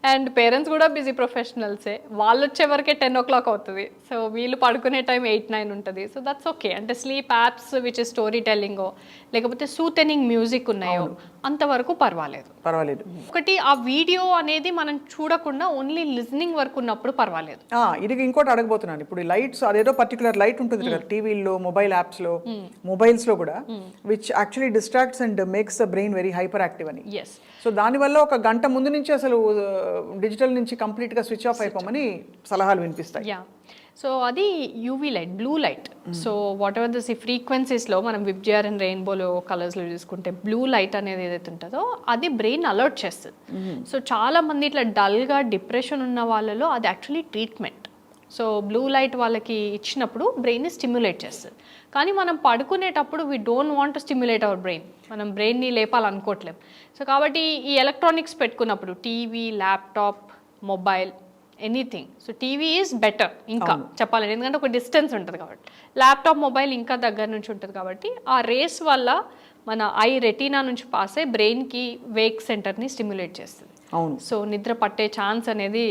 అండ్ పేరెంట్స్ కూడా బిజీ ప్రొఫెషనల్సే. వాళ్ళు వచ్చే వరకే 10 o'clock అవుతుంది. సో వీళ్ళు పడుకునే టైం 8-9 ఉంటుంది. So that's okay. అంటే sleep apps which is story టెల్లింగో లేకపోతే సూతెనింగ్ మ్యూజిక్ ఉన్నాయో అంతవరకు పర్వాలేదు. ఒకటి ఆ వీడియో అనేది మనం చూడకుండా ఓన్లీ లిజనింగ్ వరకు ఉన్నప్పుడు పర్వాలేదు. ఇది ఇంకోటి అడగబోతున్నాను. ఇప్పుడు లైట్స్ అదేదో పర్టికులర్ లైట్ ఉంటుంది కదా టీవీలో, మొబైల్ యాప్స్లో, మొబైల్స్లో కూడా, which actually distracts and makes the brain very hyperactive అని. సో దానివల్ల 1 గంట ముందు నుంచి అసలు డిజిటల్ నుంచి కంప్లీట్గా స్విచ్ ఆఫ్ అయిపోమని సలహాలు వినిపిస్తాయి. సో అది UV light, blue light. So whatever this ఈ ఫ్రీక్వెన్సీస్లో మనం విబ్జిఆర్ అండ్ రెయిన్బోలో కలర్స్లో చూసుకుంటే బ్లూ లైట్ అనేది ఏదైతే ఉంటుందో అది బ్రెయిన్ అలర్ట్ చేస్తుంది. సో చాలా మంది ఇట్లా డల్గా డిప్రెషన్ ఉన్న వాళ్ళలో అది actually treatment. So blue light వాళ్ళకి ఇచ్చినప్పుడు బ్రెయిన్ని స్టిమ్యులేట్ చేస్తుంది. కానీ మనం పడుకునేటప్పుడు we don't want to stimulate our brain, మనం బ్రెయిన్ని లేపాలనుకోవట్లేం. సో కాబట్టి ఈ ఎలక్ట్రానిక్స్ పెట్టుకున్నప్పుడు TV, laptop, mobile, anything. So TV is better ఇంకా చెప్పాలంటే, ఎందుకంటే ఒక డిస్టెన్స్ ఉంటుంది కాబట్టి. ల్యాప్టాప్, మొబైల్ ఇంకా దగ్గర నుంచి ఉంటుంది కాబట్టి ఆ రేస్ వల్ల మన ఐ రెటీనా నుంచి పాస్ అయ్యి బ్రెయిన్కి వేక్ సెంటర్ని స్టిమ్యులేట్ చేస్తుంది. సో నిద్ర పట్టే ఛాన్స్ అనేది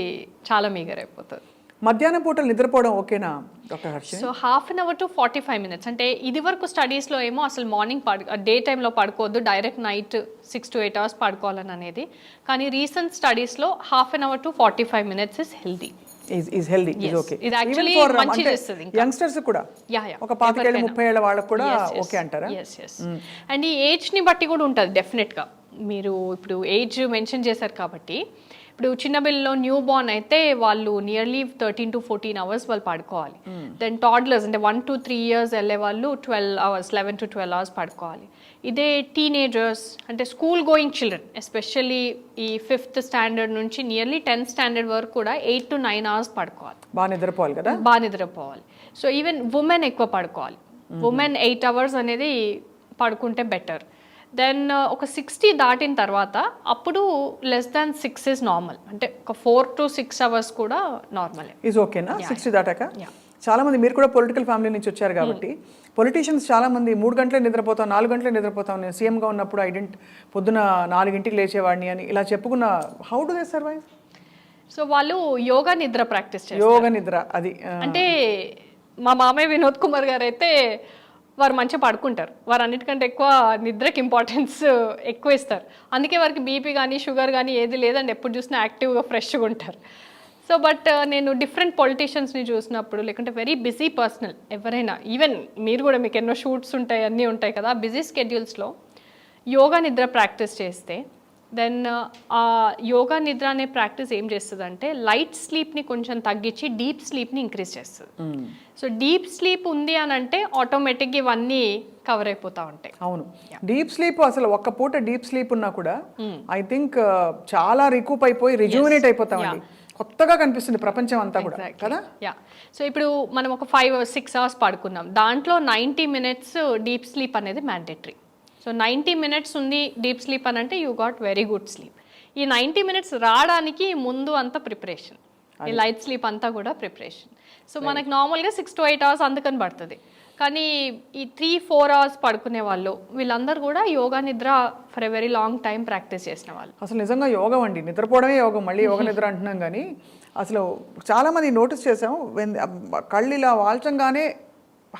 చాలా మీగర్ అయిపోతుంది. మధ్యాహ్నం పూటలు నిద్రపోవడం ఓకేనా doctor Harshini? So 1/2 hour to 45 minutes. అంటే ఇది వరకు స్టడీస్లో ఏమో అసలు మార్నింగ్ డే టైంలో పడుకోవద్దు, డైరెక్ట్ నైట్ 6 to 8 hours పడుకోవాలని అనేది. కానీ రీసెంట్ స్టడీస్లో 1/2 hour to 45 minutes is healthy. is healthy, is okay. ఇది యాక్చువల్లీ మంచి చేస్తుంది ఇంకా యంగ్స్టర్స్ కూడా. ఒక 25 ఏళ్ళ 30 ఏళ్ళ వాళ్ళకి కూడా ఓకే అంటారా? అండ్ ఈ ఏజ్ని బట్టి కూడా ఉంటుంది డెఫినెట్గా. మీరు ఇప్పుడు ఏజ్ మెన్షన్ చేశారు కాబట్టి, ఇప్పుడు చిన్న బిల్లలో న్యూ బోర్న్ అయితే వాళ్ళు నియర్లీ 13 to 14 hours వాళ్ళు పడుకోవాలి. దెన్ టాడ్లర్స్ అంటే 1 to 3 years వెళ్ళే వాళ్ళు 12 hours, 11 to 12 hours పడుకోవాలి. ఇదే టీనేజర్స్ అంటే స్కూల్ గోయింగ్ చిల్డ్రన్, ఎస్పెషల్లీ ఈ 5th standard నుంచి నియర్లీ 10th standard వరకు కూడా 8 to 9 hours పడుకోవాలి. బాగా నిద్రపోవాలి కదా, బాగా నిద్రపోవాలి. సో ఈవెన్ ఉమెన్ ఎక్కువ పడుకోవాలి. ఉమెన్ 8 hours అనేది పడుకుంటే బెటర్. దెన్ ఒక 60 దాటిన తర్వాత అప్పుడు less than 6 is నార్మల్. అంటే ఒక 4 to 6 hours కూడా నార్మల్. ఈజ్ ఓకేనా 60 దాటాక? చాలా మంది, మీరు కూడా పొలిటికల్ ఫ్యామిలీ నుంచి వచ్చారు కాబట్టి, పొలిటీషియన్స్ చాలా మంది 3 గంటలే నిద్రపోతాం, 4 గంటలే నిద్రపోతాం, నేను సీఎంగా ఉన్నప్పుడు పొద్దున 4 లేచేవాడిని అని ఇలా చెప్పుకున్న, how do they survive? So వాళ్ళు యోగా నిద్ర ప్రాక్టీస్ చేస్తారు. యోగా నిద్ర అది అంటే మా మామయ్య వినోద్ కుమార్ గారు అయితే వారు మంచిగా పడుకుంటారు. వారు అన్నిటికంటే ఎక్కువ నిద్రకి ఇంపార్టెన్స్ ఎక్కువ ఇస్తారు. అందుకే వారికి బీపీ కానీ షుగర్ కానీ ఏది లేదండి, ఎప్పుడు చూసినా యాక్టివ్గా ఫ్రెష్గా ఉంటారు. సో బట్ నేను డిఫరెంట్ పొలిటీషియన్స్ని చూసినప్పుడు, లేకుంటే వెరీ బిజీ పర్సనల్ ఎవరైనా, ఈవెన్ మీరు కూడా మీకు ఎన్నో షూట్స్ ఉంటాయి, అన్నీ ఉంటాయి కదా, బిజీ స్కెడ్యూల్స్లో యోగా నిద్ర ప్రాక్టీస్ చేస్తే దెన్ ఆ యోగా నిద్ర అనే ప్రాక్టీస్ ఏం చేస్తుందంటే లైట్ స్లీప్ని కొంచెం తగ్గించి డీప్ స్లీప్ని ఇంక్రీజ్ చేస్తుంది. సో డీప్ స్లీప్ ఉంది అని అంటే ఆటోమేటిక్గా ఇవన్నీ కవర్ అయిపోతూ ఉంటాయి. అవును, డీప్ స్లీప్ అసలు ఒక్క పూట డీప్ స్లీప్ ఉన్నా కూడా ఐ థింక్ చాలా రికూప్ అయిపోయి రిజ్యూమినేట్ అయిపోతామండి, కొత్తగా కనిపిస్తుంది ప్రపంచం అంతా కూడా కదా. సో ఇప్పుడు మనం ఒక 5 or 6 hours పడుకున్నాం, దాంట్లో 90 minutes డీప్ స్లీప్ అనేది మ్యాండేటరీ. సో 90 minutes ఉంది డీప్ స్లీప్ అని అంటే you got very good sleep. ఈ 90 minutes రావడానికి ముందు అంతా ప్రిపరేషన్, ఈ లైట్ స్లీప్ అంతా కూడా ప్రిపరేషన్. సో మనకు నార్మల్గా 6 to 8 hours అందుకని పడుతుంది. కానీ ఈ 3-4 hours పడుకునే వాళ్ళు వీళ్ళందరూ కూడా యోగా నిద్ర for a very long time practice చేసిన వాళ్ళు. అసలు నిజంగా యోగం అండి, నిద్రపోవడమే యోగం, మళ్ళీ యోగ నిద్ర అంటున్నాం. కానీ అసలు చాలామంది నోటీస్ చేసాం, కళ్ళు ఇలా వాల్చంగానే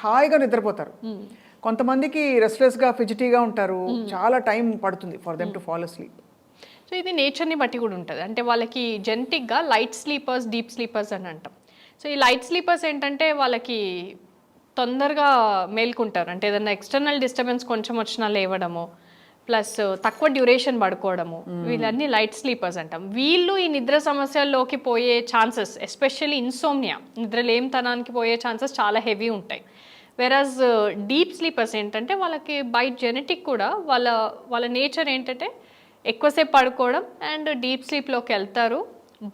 హాయిగా నిద్రపోతారు. కొంతమందికి రెస్ట్లెస్గా ఫిజిటీగా ఉంటారు, చాలా టైం పడుతుంది for them to fall asleep. So ఇది నేచర్ని బట్టి కూడా ఉంటుంది. అంటే వాళ్ళకి జెనెటిక్గా లైట్ స్లీపర్స్, డీప్ స్లీపర్స్ అని అంటాం. సో ఈ లైట్ స్లీపర్స్ ఏంటంటే వాళ్ళకి తొందరగా మేల్కుంటారు. అంటే ఏదైనా ఎక్స్టర్నల్ డిస్టర్బెన్స్ కొంచెం వచ్చినా లేవడము, ప్లస్ తక్కువ డ్యూరేషన్ పడుకోవడము, వీళ్ళన్నీ లైట్ స్లీపర్స్ అంటాం. వీళ్ళు ఈ నిద్ర సమస్యల్లోకి పోయే ఛాన్సెస్, ఎస్పెషల్లీ ఇన్సోమ్నియా, నిద్రలేమితనానికి పోయే ఛాన్సెస్ చాలా హెవీ ఉంటాయి. వెరాజ్ డీప్ స్లీపర్స్ ఏంటంటే వాళ్ళకి బై జెనెటిక్ కూడా వాళ్ళ నేచర్ ఏంటంటే ఎక్కువసేపు పడుకోవడం అండ్ డీప్ స్లీప్లోకి వెళ్తారు.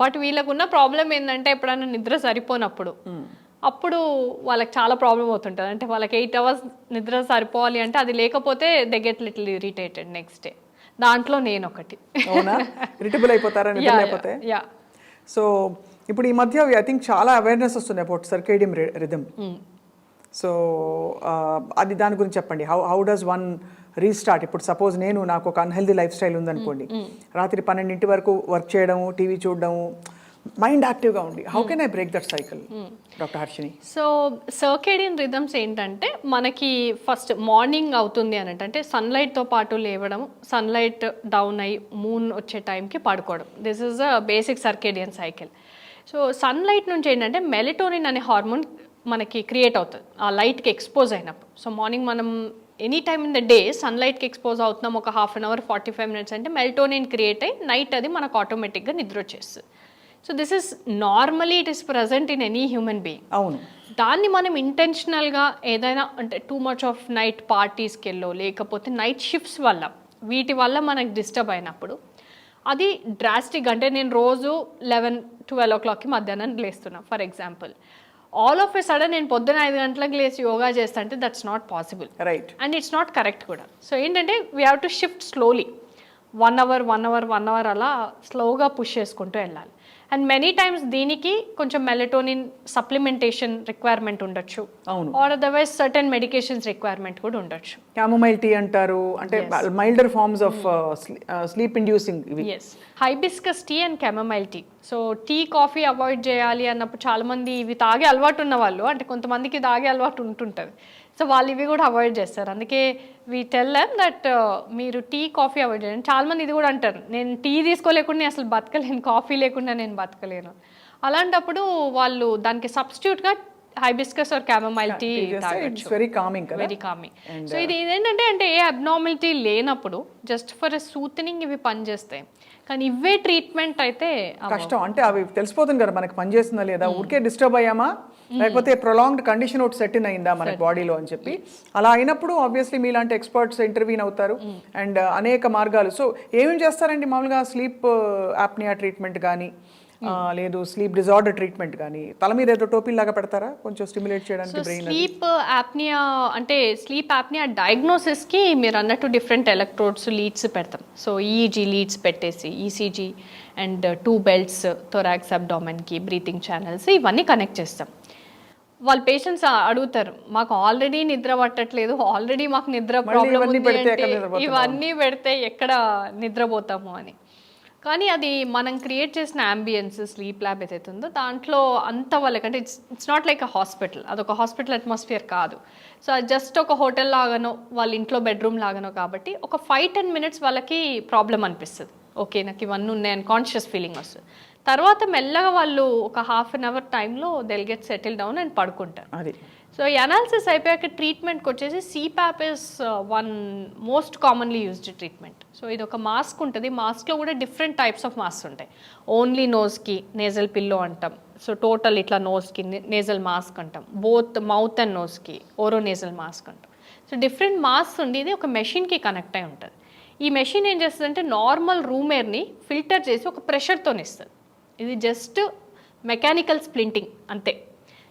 బట్ వీళ్ళకున్న ప్రాబ్లం ఏంటంటే ఎప్పుడైనా నిద్ర సరిపోనప్పుడు అప్పుడు వాళ్ళకి చాలా ప్రాబ్లం అవుతుంటుంది. అంటే వాళ్ళకి 8 hours నిద్ర సరిపోవాలి అంటే అది లేకపోతే they get little irritated next day. దాంట్లో నేను ఒకటి. అవునా? ఇరిటబుల్ అయిపోతారా నిద్ర లేకపోతే? యా. సో ఇప్పుడు ఈ మధ్య ఐ థింక్ చాలా అవేర్నెస్ వస్తుంది అబౌట్ సర్కేడియం రిథమ్. సో అది దాని గురించి చెప్పండి. How does one restart? ఇప్పుడు సపోజ్ నాకు ఒక అన్హెల్దీ లైఫ్ స్టైల్ ఉందనుకోండి, రాత్రి 12 వరకు వర్క్ చేయడము, టీవీ చూడడము, మైండ్ యాక్టివ్గా ఉంది. How can I break that cycle, doctor Harshini? So circadian rhythms ఏంటంటే మనకి ఫస్ట్ మార్నింగ్ అవుతుంది అని అంటే సన్లైట్తో పాటు లేవడం, సన్లైట్ డౌన్ అయ్యి మూన్ వచ్చే టైంకి పడుకోవడం. This is a basic circadian cycle. So సన్లైట్ నుంచి ఏంటంటే మెలటోనిన్ అనే హార్మోన్ మనకి క్రియేట్ అవుతుంది ఆ లైట్కి ఎక్స్పోజ్ అయినప్పుడు. సో మార్నింగ్ మనం any time in the day సన్లైట్కి ఎక్స్పోజ్ అవుతున్నాం ఒక 1/2 hour 45 minutes అంటే మెలటోనిన్ క్రియేట్ అయ్యి నైట్ అది మనకు ఆటోమేటిక్గా నిద్ర వచ్చేస్తుంది. So this is normally it is present in any human being. అవును. దాన్ని మనం ఇంటెన్షనల్గా ఏదైనా అంటే టూ మచ్ ఆఫ్ నైట్ పార్టీస్కి వెళ్ళో లేకపోతే నైట్ షిఫ్ట్స్ వల్ల వీటి వల్ల మనకు డిస్టర్బ్ అయినప్పుడు అది డ్రాస్టిక్. అంటే నేను రోజు 11-12 o'clockకి మధ్యాహ్నం లేస్తున్నాను for example. All of a sudden నేను పొద్దున 5 గంటలకు లేచి యోగా చేస్తా అంటే that's not possible, right? And it's not correct కూడా. సో ఏంటంటే we have to shift slowly, 1 hour అలా స్లోగా పుష్ చేసుకుంటూ వెళ్ళాలి. అండ్ మెనీ టైమ్స్ దీనికి కొంచెం మెలటోనిన్ సప్లిమెంటేషన్ రిక్వైర్మెంట్ ఉండొచ్చు, or otherwise certain medications requirement కూడా ఉండొచ్చు. క్యామోమైల్ టీ అంటారు, అంటే milder forms of sleep inducing ఇవి. Yes, hibiscus tea and chamomile tea. So tea coffee avoid చేయాలి అన్నప్పుడు చాలామంది ఇవి తాగే అలవాటు ఉన్న వాళ్ళు, అంటే కొంతమందికి తాగే అలవాటు ఉంటుంటుంది, సో వాళ్ళు ఇవి కూడా అవాయిడ్ చేస్తారు. అందుకే వీ టెల్ దెమ్ దట్ మీరు టీ కాఫీ అవాయిడ్ చేయండి. చాలామంది ఇది కూడా అంటారు, నేను టీ తీసుకోలేకుండా అసలు బతకలేను, కాఫీ లేకుండా నేను బతకలేను. అలాంటప్పుడు వాళ్ళు దానికి సబ్స్టిట్యూట్గా హైబిస్కస్ ఆర్ క్యామమైల్ టీ తాగొచ్చు. Very coming. సో ఇది ఏంటంటే అంటే ఏ అబ్నార్మాలిటీ లేనప్పుడు జస్ట్ ఫర్ ఎ సూతనింగ్ ఇవి పనిచేస్తాయి. కానీ ఇవే ట్రీట్మెంట్ అయితే కష్టం. అంటే అవి తెలిసిపోతుంది కదా మనకి పనిచేస్తుందా లేదా, ఊరికే డిస్టర్బ్ అయ్యామా లేకపోతే ప్రొలాంగ్డ్ కండిషన్ ఒకటి సెట్ ఇన్ అయిందా మన బాడీలో అని చెప్పి. అలా అయినప్పుడు ఆబ్వియస్లీ మీలాంటి ఎక్స్పర్ట్స్ ఇంటర్వ్యూన్ అవుతారు అండ్ అనేక మార్గాలు. సో ఏమేమి చేస్తారండి మామూలుగా? స్లీప్ యాప్నియా ట్రీట్మెంట్ కానీ లేదు స్లీప్ డిజార్డర్ ట్రీట్మెంట్ కానీ, తల మీద ఏదో టోపీ లాగా పెడతారా కొంచెం స్టిమ్యులేట్ చేయడానికి బ్రెయిన్? స్లీప్ యాప్నియా అంటే స్లీప్ యాప్నియా డయాగ్నోసిస్కి మీరు అన్నట్టు డిఫరెంట్ ఎలక్ట్రోడ్స్ లీడ్స్ పెడతాం. సో ఈఈజీ లీడ్స్ పెట్టేసి ఈసీజీ అండ్ 2 belts థొరాక్స్ అబ్డామెన్కి బ్రీతింగ్ ఛానల్స్ ఇవన్నీ కనెక్ట్ చేస్తాం. వాళ్ళ పేషెంట్స్ అడుగుతారు, మాకు ఆల్రెడీ నిద్ర పట్టట్లేదు, ఆల్రెడీ మాకు నిద్ర ప్రాబ్లం ఉంది అంటే ఇవన్నీ పెడితే ఎక్కడ నిద్రపోతాము అని. కానీ అది మనం క్రియేట్ చేసిన అంబియన్స్ స్లీప్ ల్యాబ్ ఏదైతే ఉందో దాంట్లో అంత వాళ్ళకంటే it's not like a hospital, అదొక హాస్పిటల్ అట్మాస్ఫియర్ కాదు. సో అది జస్ట్ ఒక హోటల్ లాగానో వాళ్ళ ఇంట్లో బెడ్రూమ్ లాగానో కాబట్టి ఒక 5-10 minutes వాళ్ళకి ప్రాబ్లం అనిపిస్తుంది, ఓకే నాకు ఇవన్నీ ఉన్నాయని కాన్షియస్ ఫీలింగ్ వస్తుంది. తర్వాత మెల్లగా వాళ్ళు ఒక 1/2 hour టైంలో they'll get settle down and పడుకుంటారు. అది సో ఈ అనాలిసిస్ అయిపోయాక ట్రీట్మెంట్కి వచ్చేసి CPAP is one most commonly used treatment. So ఇది ఒక మాస్క్ ఉంటుంది, మాస్క్లో కూడా డిఫరెంట్ టైప్స్ ఆఫ్ మాస్క్ ఉంటాయి. ఓన్లీ నోస్కి నేజల్ పిల్లో అంటాం, సో టోటల్ ఇట్లా నోస్కి నేజల్ మాస్క్ అంటాం, బోత్ మౌత్ అండ్ నోస్కి ఓరో నేజల్ మాస్క్ అంటాం. సో డిఫరెంట్ మాస్క్ ఉండి ఇది ఒక మెషిన్కి కనెక్ట్ అయి ఉంటుంది. ఈ మెషిన్ ఏం చేస్తుందంటే నార్మల్ రూమ్ ఎయిర్ని ఫిల్టర్ చేసి ఒక ప్రెషర్తో ఇస్తుంది. ఇది జస్ట్ మెకానికల్ స్ప్లింటింగ్ అంతే,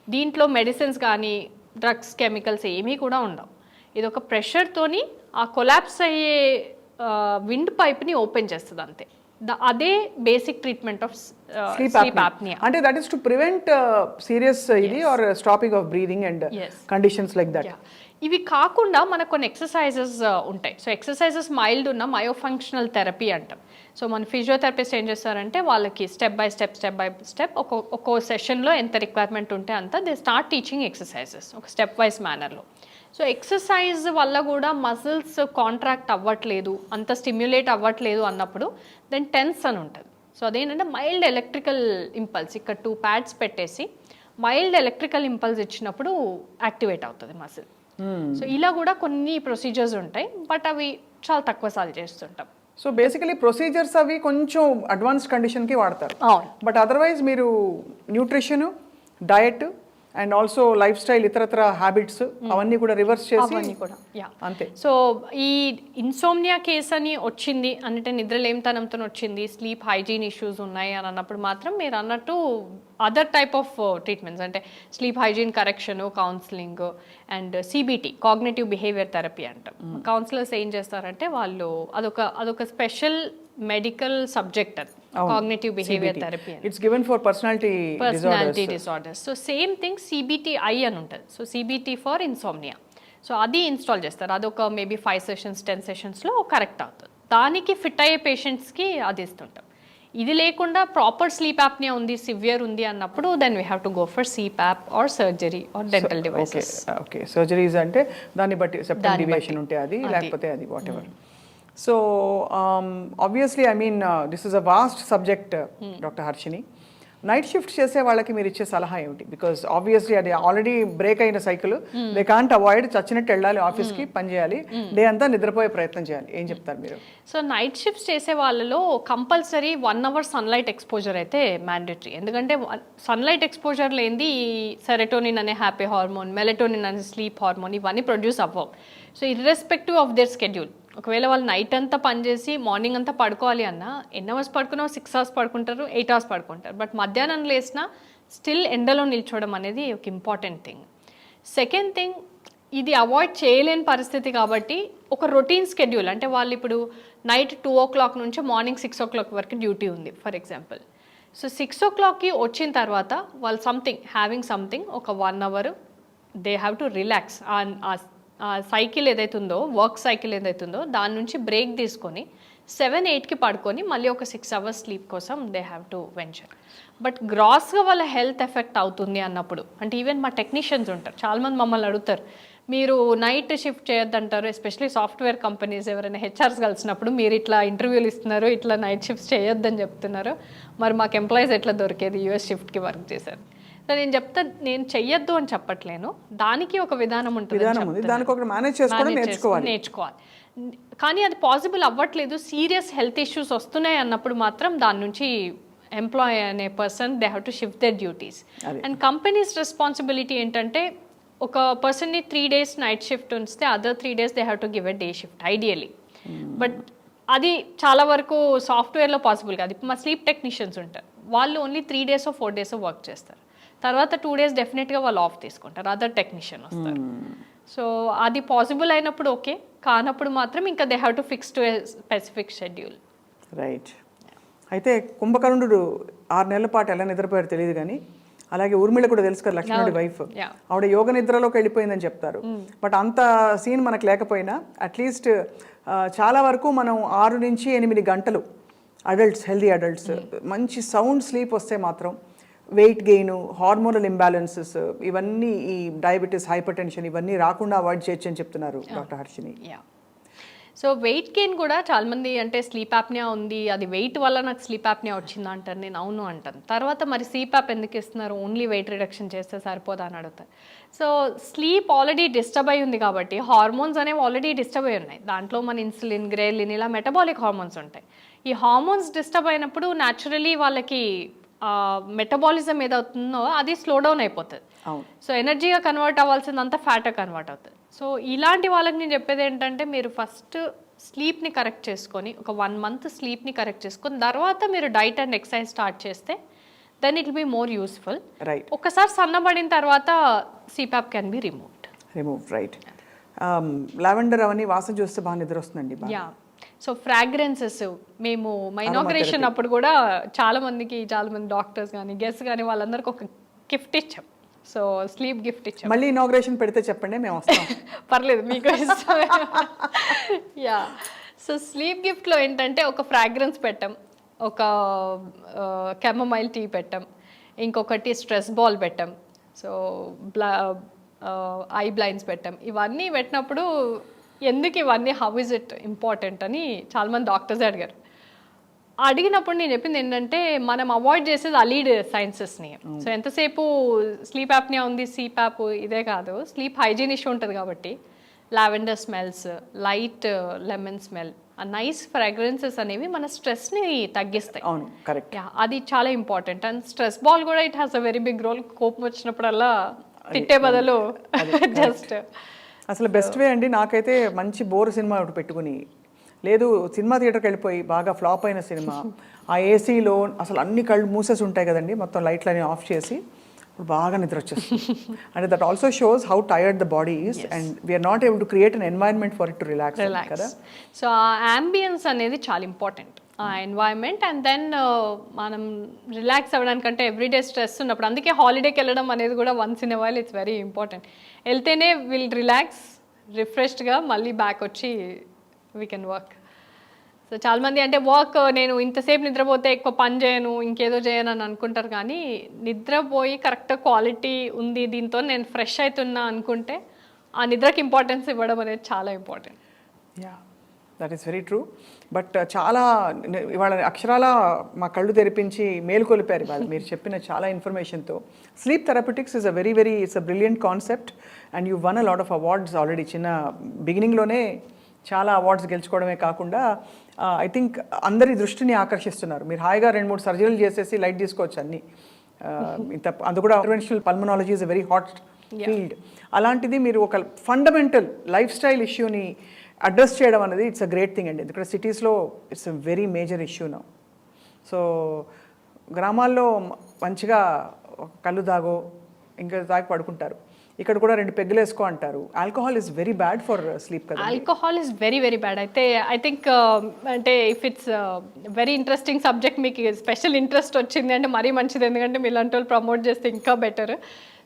దీంట్లో మెడిసిన్స్ కానీ డ్రగ్స్ కెమికల్స్ ఏమీ కూడా ఉండవు. ఇది ఒక ప్రెషర్తోని ఆ కొలాప్స్ అయ్యే విండ్ పైప్ని ఓపెన్ చేస్తుంది అంతే. అదే basic treatment of sleep apnea. అంటే that is to prevent serious ఇది or stopping of breathing and conditions like that. ఇవి కాకుండా మనకు కొన్ని ఎక్సర్సైజెస్ ఉంటాయి. సో ఎక్సర్సైజెస్ మైల్డ్ ఉన్న మయోఫంక్షనల్ థెరపీ అంటాం. సో మన ఫిజియోథెరపిస్ట్ ఏం చేస్తారంటే వాళ్ళకి స్టెప్ బై స్టెప్ ఒక్కో సెషన్లో ఎంత రిక్వైర్మెంట్ ఉంటే అంత దే స్టార్ట్ టీచింగ్ ఎక్సర్సైజెస్ ఒక స్టెప్ వైజ్ మేనర్లో. సో ఎక్సర్సైజ్ వల్ల కూడా మజిల్స్ కాంట్రాక్ట్ అవ్వట్లేదు, అంత స్టిమ్యులేట్ అవ్వట్లేదు అన్నప్పుడు దెన్ టెన్స్ అని ఉంటుంది. సో అదేంటంటే మైల్డ్ ఎలక్ట్రికల్ ఇంపల్స్, ఇక్కడ 2 pads పెట్టేసి మైల్డ్ ఎలక్ట్రికల్ ఇంపల్స్ ఇచ్చినప్పుడు యాక్టివేట్ అవుతుంది మజిల్. సో ఇలా కూడా కొన్ని ప్రొసీజర్స్ ఉంటాయి, బట్ అవి చాలా తక్కువ సార్లు చేస్తుంటాం. సో బేసికలీ ప్రొసీజర్స్ అవి కొంచెం అడ్వాన్స్ కండిషన్కి వాడతారు. అవును. బట్ అదర్వైజ్ మీరు nutrition, diet and also life style, ఇతరత్ర హ్యాబిట్స్ అవన్నీ కూడా రివర్స్ చేసి అవన్నీ కూడా అంతే. సో ఈ ఇన్సోమ్నియా కేస్ అని వచ్చింది అంటే నిద్రలేమితనంతో వచ్చింది, స్లీప్ హైజీన్ ఇష్యూస్ ఉన్నాయి అని అన్నప్పుడు మాత్రం మీరు అన్నట్టు అదర్ టైప్ ఆఫ్ ట్రీట్మెంట్స్ అంటే sleep hygiene correction, counselling and CBT, cognitive behaviour therapy అంటాం. కౌన్సిలర్స్ ఏం చేస్తారంటే వాళ్ళు అదొక స్పెషల్ మెడికల్ సబ్జెక్ట్, అది cognitive behaviour therapy. It's given for personality disorders. So same thing CBTI అని ఉంటుంది. So CBT for insomnia. So అది ఇన్స్టాల్ చేస్తారు. అదొక మేబీ 5 సెషన్స్ 10 సెషన్స్లో కరెక్ట్ అవుతుంది. దానికి ఫిట్ అయ్యే పేషెంట్స్కి అది ఇస్తుంటాం. ఇది లేకుండా ప్రాపర్ స్లీప్ యాప్నియా ఉంది, సివియర్ ఉంది అన్నప్పుడు then we have to go for CPAP or surgery or dental devices. Okay, surgeries అంటే దాన్ని బట్టి సెప్టమ్ డివియేషన్ ఉంటే అది, లేకపోతే అది whatever. So obviously I mean this is a vast subject doctor Harshini. Night shift చేసే వాళ్ళకి మీరు ఇచ్చే సలహా ఏమిటి? బికాస్ ఆబ్వియస్లీ అది ఆల్రెడీ బ్రేక్ అయిన సైకిల్, దే కాంట్ అవాయిడ్, చచ్చినట్టు వెళ్ళాలి ఆఫీస్కి, పని చేయాలి, డే అంతా నిద్రపోయే ప్రయత్నం చేయాలి. ఏం చెప్తారు మీరు? సో నైట్ షిఫ్ట్స్ చేసే వాళ్ళలో కంపల్సరీ 1 hour సన్లైట్ ఎక్స్పోజర్ అయితే మ్యాండేటరీ. ఎందుకంటే సన్లైట్ ఎక్స్పోజర్ లేనిది సెరటోనిన్ అనే హ్యాపీ హార్మోన్, మెలటోనిన్ అనే స్లీప్ హార్మోన్ ఇవన్నీ ప్రొడ్యూస్ అవ్వవు. So irrespective of their schedule, ఒకవేళ వాళ్ళు నైట్ అంతా పనిచేసి మార్నింగ్ అంతా పడుకోవాలి అన్న ఎన్ని అవర్స్ పడుకున్నా 6 hours పడుకుంటారు, 8 hours పడుకుంటారు. బట్ మధ్యాహ్నం లేసినా స్టిల్ ఎండలో నిల్చోవడం అనేది ఒక ఇంపార్టెంట్ థింగ్. సెకండ్ థింగ్, ఇది అవాయిడ్ చేయలేని పరిస్థితి కాబట్టి ఒక రొటీన్ స్కెడ్యూల్, అంటే వాళ్ళు ఇప్పుడు నైట్ 2 o'clock నుంచి మార్నింగ్ 6 o'clock వరకు డ్యూటీ ఉంది ఫర్ ఎగ్జాంపుల్. సో 6 o'clockకి వచ్చిన తర్వాత వాళ్ళు హ్యావింగ్ సంథింగ్ ఒక 1 hour they have to relax. Cycle ఏదైతుందో, వర్క్ సైకిల్ ఏదైతుందో దాని నుంచి బ్రేక్ తీసుకొని 7-8కి పడుకొని మళ్ళీ ఒక 6 hours స్లీప్ కోసం they have to venture. But గ్రాస్గా వాళ్ళ హెల్త్ ఎఫెక్ట్ అవుతుంది అన్నప్పుడు, అంటే ఈవెన్ మా టెక్నీషియన్స్ ఉంటారు, చాలామంది మమ్మల్ని అడుగుతారు, మీరు నైట్ షిఫ్ట్ చేయొద్దంటారు, ఎస్పెషలీ సాఫ్ట్వేర్ కంపెనీస్ ఎవరైనా హెచ్ఆర్స్ కలిసినప్పుడు మీరు ఇట్లా ఇంటర్వ్యూలు ఇస్తున్నారు, ఇట్లా నైట్ షిఫ్ట్స్ చేయొద్దని చెప్తున్నారు, మరి మాకు ఎంప్లాయీస్ ఎట్లా దొరికేది US షిఫ్ట్కి వర్క్ చేశారు. సో నేను నేను చెయ్యొద్దు అని చెప్పట్లేను, దానికి ఒక విధానం ఉంటుంది, నేర్చుకోవాలి. కానీ అది పాసిబుల్ అవ్వట్లేదు, సీరియస్ హెల్త్ ఇష్యూస్ వస్తున్నాయి అన్నప్పుడు మాత్రం దాని నుంచి ఎంప్లాయ్ అనే person they have to shift there duties. And companies responsibility ఏంటంటే ఒక పర్సన్ని 3 days నైట్ షిఫ్ట్ ఉంచితే other 3 days they have to give a day shift ideally. But అది చాలా వరకు సాఫ్ట్వేర్లో పాసిబుల్ కాదు. ఇప్పుడు మా స్లీప్ టెక్నీషియన్స్ ఉంటారు, వాళ్ళు only 3 days or 4 days work చేస్తారు, తర్వాత 2 days డెఫినెట్గా వాళ్ళు ఆఫ్ తీసుకుంటారు, అదర్ టెక్నీషియన్ వస్తారు. సో అది పాసిబుల్ అయినప్పుడు ఓకే, కానప్పుడు మాత్రం ఇంకా they have to fix to A specific schedule. Right. అయితే కుంభకర్ణుడు 6 నెలల పాటు ఎలా నిద్రపోయారు తెలియదు, కానీ అలాగే ఊర్మిళ కూడా తెలుసు కదా, లక్ష్మణుడి వైఫ్, ఆవిడ యోగ నిద్రలోకి వెళ్ళిపోయిందని చెప్తారు. బట్ అంత సీన్ మనకు లేకపోయినా అట్లీస్ట్ చాలా వరకు మనం 6 నుంచి 8 గంటలు అడల్ట్స్, హెల్దీ అడల్ట్స్ మంచి సౌండ్ స్లీప్ వస్తే మాత్రం వెయిట్ గెయిన్, హార్మోనల్ ఇంబ్యాలెన్సెస్, ఇవన్నీ ఈ డయాబెటీస్, హైపర్ టెన్షన్ ఇవన్నీ రాకుండా అవాయిడ్ చేయొచ్చు అని చెప్తున్నారు doctor Harshini. So weight gain కూడా చాలామంది అంటే స్లీప్ యాప్నియా ఉంది, అది వెయిట్ వల్ల నాకు స్లీప్ యాప్నియా వచ్చిందా అంటారు, నేను అవును అంటాను. తర్వాత మరి CPAP ఎందుకు ఇస్తున్నారు, ఓన్లీ వెయిట్ రిడక్షన్ చేస్తే సరిపోదా అని అడుగుతారు. సో స్లీప్ ఆల్రెడీ డిస్టర్బ్ అయి ఉంది కాబట్టి హార్మోన్స్ అనేవి ఆల్రెడీ డిస్టర్బ్ అయి ఉన్నాయి, దాంట్లో మన ఇన్సులిన్, గ్రెలిన్ ఇలా మెటబాలిక్ హార్మోన్స్ ఉంటాయి. ఈ హార్మోన్స్ డిస్టర్బ్ అయినప్పుడు న్యాచురలీ వాళ్ళకి మెటబాలిజం ఏదవుతుందో అది స్లో డౌన్ అయిపోతుంది. సో ఎనర్జీగా కన్వర్ట్ అవ్వాల్సిందంతా ఫ్యాట్గా కన్వర్ట్ అవుతుంది. సో ఇలాంటి వాళ్ళకి నేను చెప్పేది ఏంటంటే మీరు ఫస్ట్ స్లీప్ని కరెక్ట్ చేసుకొని ఒక 1 month స్లీప్ని కరెక్ట్ చేసుకొని తర్వాత మీరు డైట్ అండ్ ఎక్సర్సైజ్ స్టార్ట్ చేస్తే then it will be more useful. Right. ఒకసారి సన్నబడిన తర్వాత CPAP can be removed. Right. Lavender అవన్నీ వాసన చూస్తే బాగా నిద్ర వస్తుందండి. యా. సో ఫ్రాగ్రెన్సెస్ మేము ఇనాగ్రేషన్ అప్పుడు కూడా చాలా మంది డాక్టర్స్ కానీ గెస్ట్ కానీ వాళ్ళందరికీ ఒక గిఫ్ట్ ఇచ్చాం. సో స్లీప్ గిఫ్ట్ ఇచ్చాం. మళ్ళీ ఇనాగ్రేషన్ పెడితే చెప్పండి, మేము వస్తాం. పర్లేదు, మీకు ఇష్టం. యా. సో స్లీప్ గిఫ్ట్లో ఏంటంటే ఒక ఫ్రాగ్రెన్స్ పెట్టాం, ఒక కెమమైల్ టీ పెట్టాం, ఇంకొకటి స్ట్రెస్ బాల్ పెట్టాం, సో ఐ బ్లైండ్స్ పెట్టాం. ఇవన్నీ పెట్టినప్పుడు ఎందుకు ఇవన్నీ, హౌ ఇస్ ఇట్ ఇంపార్టెంట్ అని చాలామంది డాక్టర్స్ అడిగారు. అడిగినప్పుడు నేను చెప్పింది ఏంటంటే మనం అవాయిడ్ చేసేది అలీడ్ సైన్సెస్ని. సో ఎంతసేపు స్లీప్ యాప్నియా ఉంది, CPAP ఇదే కాదు, స్లీప్ హైజీన్ ఇష్యూ ఉంటుంది కాబట్టి lavender smells, light lemon smell, ఆ నైస్ ఫ్రాగ్రెన్సెస్ అనేవి మన స్ట్రెస్ని తగ్గిస్తాయి. అవును, కరెక్ట్. అది చాలా ఇంపార్టెంట్. అండ్ స్ట్రెస్ బాల్ కూడా it has a very big role. కోపం వచ్చినప్పుడల్లా తిట్టే బదులు జస్ట్ అసలు బెస్ట్ వే అండి. నాకైతే మంచి బోర్ సినిమా ఒకటి పెట్టుకుని, లేదు సినిమా థియేటర్కి వెళ్ళిపోయి బాగా ఫ్లాప్ అయిన సినిమా, ఆ ఏసీలో అసలు అన్ని కళ్ళు మూసేసి ఉంటాయి కదండి, మొత్తం లైట్లని ఆఫ్ చేసి ఇప్పుడు బాగా నిద్ర వచ్చేస్తుంది. And that also shows how tired the body is and we're not able to create an environment for it to relax కదా. సో ఆ అంబియన్స్ అనేది చాలా ఇంపార్టెంట్, ఆ ఎన్వైరన్మెంట్. అండ్ దెన్ మనం రిలాక్స్ అవ్వడానికంటే ఎవ్రీడే స్ట్రెస్ ఉన్నప్పుడు, అందుకే హాలిడేకి వెళ్ళడం అనేది కూడా once in a while it's very important. వెళ్తేనే విల్ రిలాక్స్, రిఫ్రెష్డ్గా మళ్ళీ బ్యాక్ వచ్చి వీ కెన్ వర్క్. సో చాలామంది అంటే వర్క్ నేను ఇంతసేపు నిద్రపోతే ఎక్కువ పని చేయను, ఇంకేదో చేయను అని అనుకుంటారు. కానీ నిద్రపోయి కరెక్ట్ క్వాలిటీ ఉంది, దీంతో నేను ఫ్రెష్ అవుతున్నా అనుకుంటే ఆ నిద్రకి ఇంపార్టెన్స్ ఇవ్వడం అనేది చాలా important. Yeah, that is very true. But చాలా ఇవాళ అక్షరాల మా కళ్ళు తెరిపించి మేలుకొలిపారు ఇవాళ మీరు చెప్పిన చాలా ఇన్ఫర్మేషన్తో. Sleep therapeutics is a very very it's a brilliant concept and you won a lot of awards already. చిన్న బిగినింగ్లోనే చాలా అవార్డ్స్ గెలుచుకోవడమే కాకుండా ఐ థింక్ అందరి దృష్టిని ఆకర్షిస్తున్నారు. మీరు హాయిగా 2-3 సర్జరీలు చేసేసి లైట్ తీసుకోవచ్చు అన్ని. ఇంత అది కూడా interventional pulmonology is a very hot field. అలాంటిది మీరు ఒక ఫండమెంటల్ లైఫ్ స్టైల్ ఇష్యూని అడ్రస్ చేయడం అనేది ఇట్స్ అ గ్రేట్ థింగ్ అండి. ఎందుకంటే సిటీస్లో it's a very major issue now. So గ్రామాల్లో మంచిగా కళ్ళు తాగో ఇంకా తాగి పడుకుంటారు, ఇక్కడ కూడా 2 పెగ్గులు వేసుకో అంటారు. Alcohol is very bad for sleep కదా. Alcohol is very very bad. అయితే ఐ థింక్ అంటే if it's very interesting subject, మీకు స్పెషల్ ఇంట్రెస్ట్ వచ్చింది అంటే మరీ మంచిది, ఎందుకంటే మీలాంటి వాళ్ళు ప్రమోట్ చేస్తే ఇంకా better.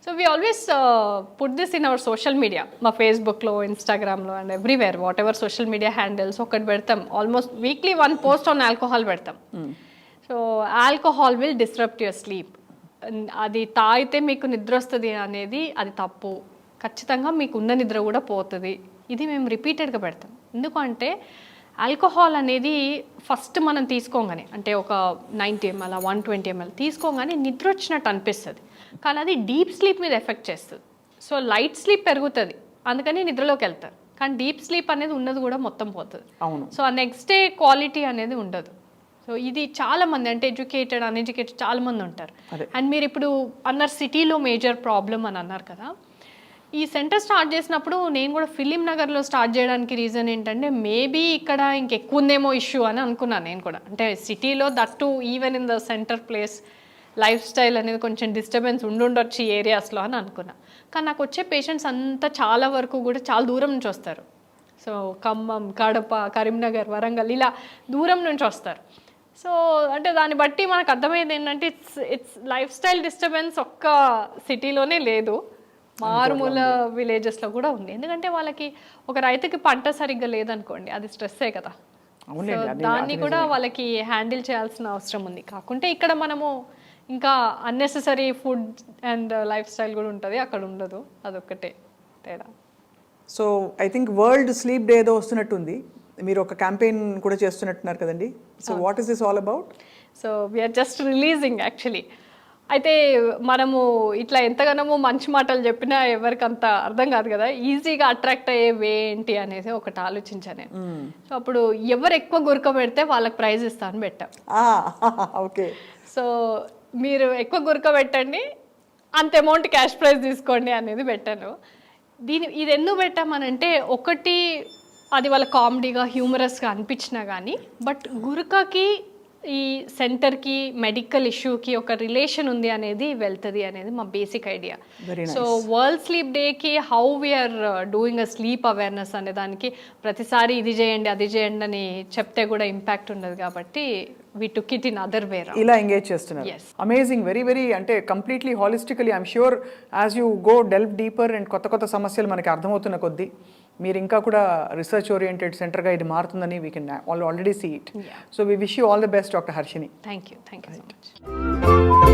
So we always put this in our social media, మా ఫేస్బుక్లో, ఇన్స్టాగ్రామ్లో and everywhere whatever social media handles ఒకటి పెడతాం. Almost weekly 1 post on alcohol పెడతాం. So alcohol will disturb your sleep. అది తాగితే మీకు నిద్ర వస్తుంది అనేది అది తప్పు. ఖచ్చితంగా మీకు ఉన్న నిద్ర కూడా పోతుంది. ఇది మేము రిపీటెడ్గా పెడతాం. ఎందుకంటే ఆల్కహాల్ అనేది ఫస్ట్ మనం తీసుకోగానే, అంటే ఒక 90 ml 120 ml తీసుకోగానే నిద్ర వచ్చినట్టు అనిపిస్తుంది, కానీ అది డీప్ స్లీప్ మీద ఎఫెక్ట్ చేస్తుంది. సో లైట్ స్లీప్ పెరుగుతుంది, అందుకని నిద్రలోకి వెళ్తారు. కానీ డీప్ స్లీప్ అనేది ఉన్నది కూడా మొత్తం పోతుంది. సో ఆ నెక్స్ట్ డే క్వాలిటీ అనేది ఉండదు. సో ఇది చాలా మంది అంటే ఎడ్యుకేటెడ్ అన్ఎడ్యుకేటెడ్ చాలా మంది ఉంటారు. అండ్ మీరు ఇప్పుడు అన్నారు సిటీలో మేజర్ ప్రాబ్లం అని అన్నారు కదా. ఈ సెంటర్ స్టార్ట్ చేసినప్పుడు నేను కూడా ఫిలిం నగర్లో స్టార్ట్ చేయడానికి రీజన్ ఏంటంటే మేబీ ఇక్కడ ఇంకెక్కువ ఉందేమో ఇష్యూ అని అనుకున్నాను నేను కూడా. అంటే సిటీలో that to even in the centre place life style అనేది కొంచెం డిస్టర్బెన్స్ ఉండుండొచ్చు ఈ ఏరియాస్లో అని అనుకున్నా. కానీ నాకు వచ్చే పేషెంట్స్ అంతా చాలా వరకు కూడా చాలా దూరం నుంచి వస్తారు. సో ఖమ్మం, కడప, కరీంనగర్, వరంగల్ ఇలా దూరం నుంచి వస్తారు. సో అంటే దాన్ని బట్టి మనకు అర్థమయ్యేది ఏంటంటే ఇట్స్ లైఫ్ స్టైల్ డిస్టర్బెన్స్ ఒక్క సిటీలోనే లేదు, మారుమూల విలేజెస్లో కూడా ఉంది. ఎందుకంటే వాళ్ళకి ఒక రైతుకి పంట సరిగ్గా లేదనుకోండి, అది స్ట్రెస్సే కదా. సో దాన్ని కూడా వాళ్ళకి హ్యాండిల్ చేయాల్సిన అవసరం ఉంది. కాకుంటే ఇక్కడ మనము ఇంకా unnecessary food and lifestyle కూడా ఉంటుంది, అక్కడ ఉండదు, అదొక్కటే తేడా. So I think world sleep day ఏదో వస్తున్నట్టుంది, మీరు ఒక క్యాంపెయిన్ కూడా చేస్తున్నట్టున్నారు కదండి. So what is this all about? So we're just releasing actually. అయితే మనము ఇట్లా ఎంతగానో మంచి మాటలు చెప్పినా ఎవరికి అంత అర్థం కాదు కదా, ఈజీగా అట్రాక్ట్ అయ్యే వే ఏంటి అనేది ఒకటి ఆలోచించాను నేను. సో అప్పుడు ఎవరు ఎక్కువ గురక పెడితే వాళ్ళకి ప్రైజ్ ఇస్తాను పెట్టాం. ఓకే. సో మీరు ఎక్కువ గురక పెట్టండి, అంత అమౌంట్ క్యాష్ ప్రైజ్ తీసుకోండి అనేది పెట్టాను. ఇది ఎందుకు పెట్టామనంటే, ఒకటి అది వాళ్ళ కామెడీగా హ్యూమరస్గా అనిపించినా కానీ, బట్ గురకకి ఈ సెంటర్కి మెడికల్ ఇష్యూకి ఒక రిలేషన్ ఉంది అనేది వెళ్తుంది అనేది మా basic idea. So world sleep డేకి how we're doing a sleep awareness అనే దానికి ప్రతిసారి ఇది చేయండి అది చేయండి అని చెప్తే కూడా ఇంపాక్ట్ ఉండదు కాబట్టి we took it in other way around. ఇలా ఎంగేజ్ చేస్తున్నారు. Yes. అమేజింగ్, వెరీ వెరీ అంటే completely holistically I'm sure as you go delve deeper and కొత్త కొత్త సమస్యలు మనకి అర్థమవుతున్న కొద్దీ మీరు ఇంకా కూడా రీసెర్చ్ ఓరియంటెడ్ సెంటర్గా ఇది మారుతుందని we can already see it. So we wish you all the best doctor Harshini. Thank you so much.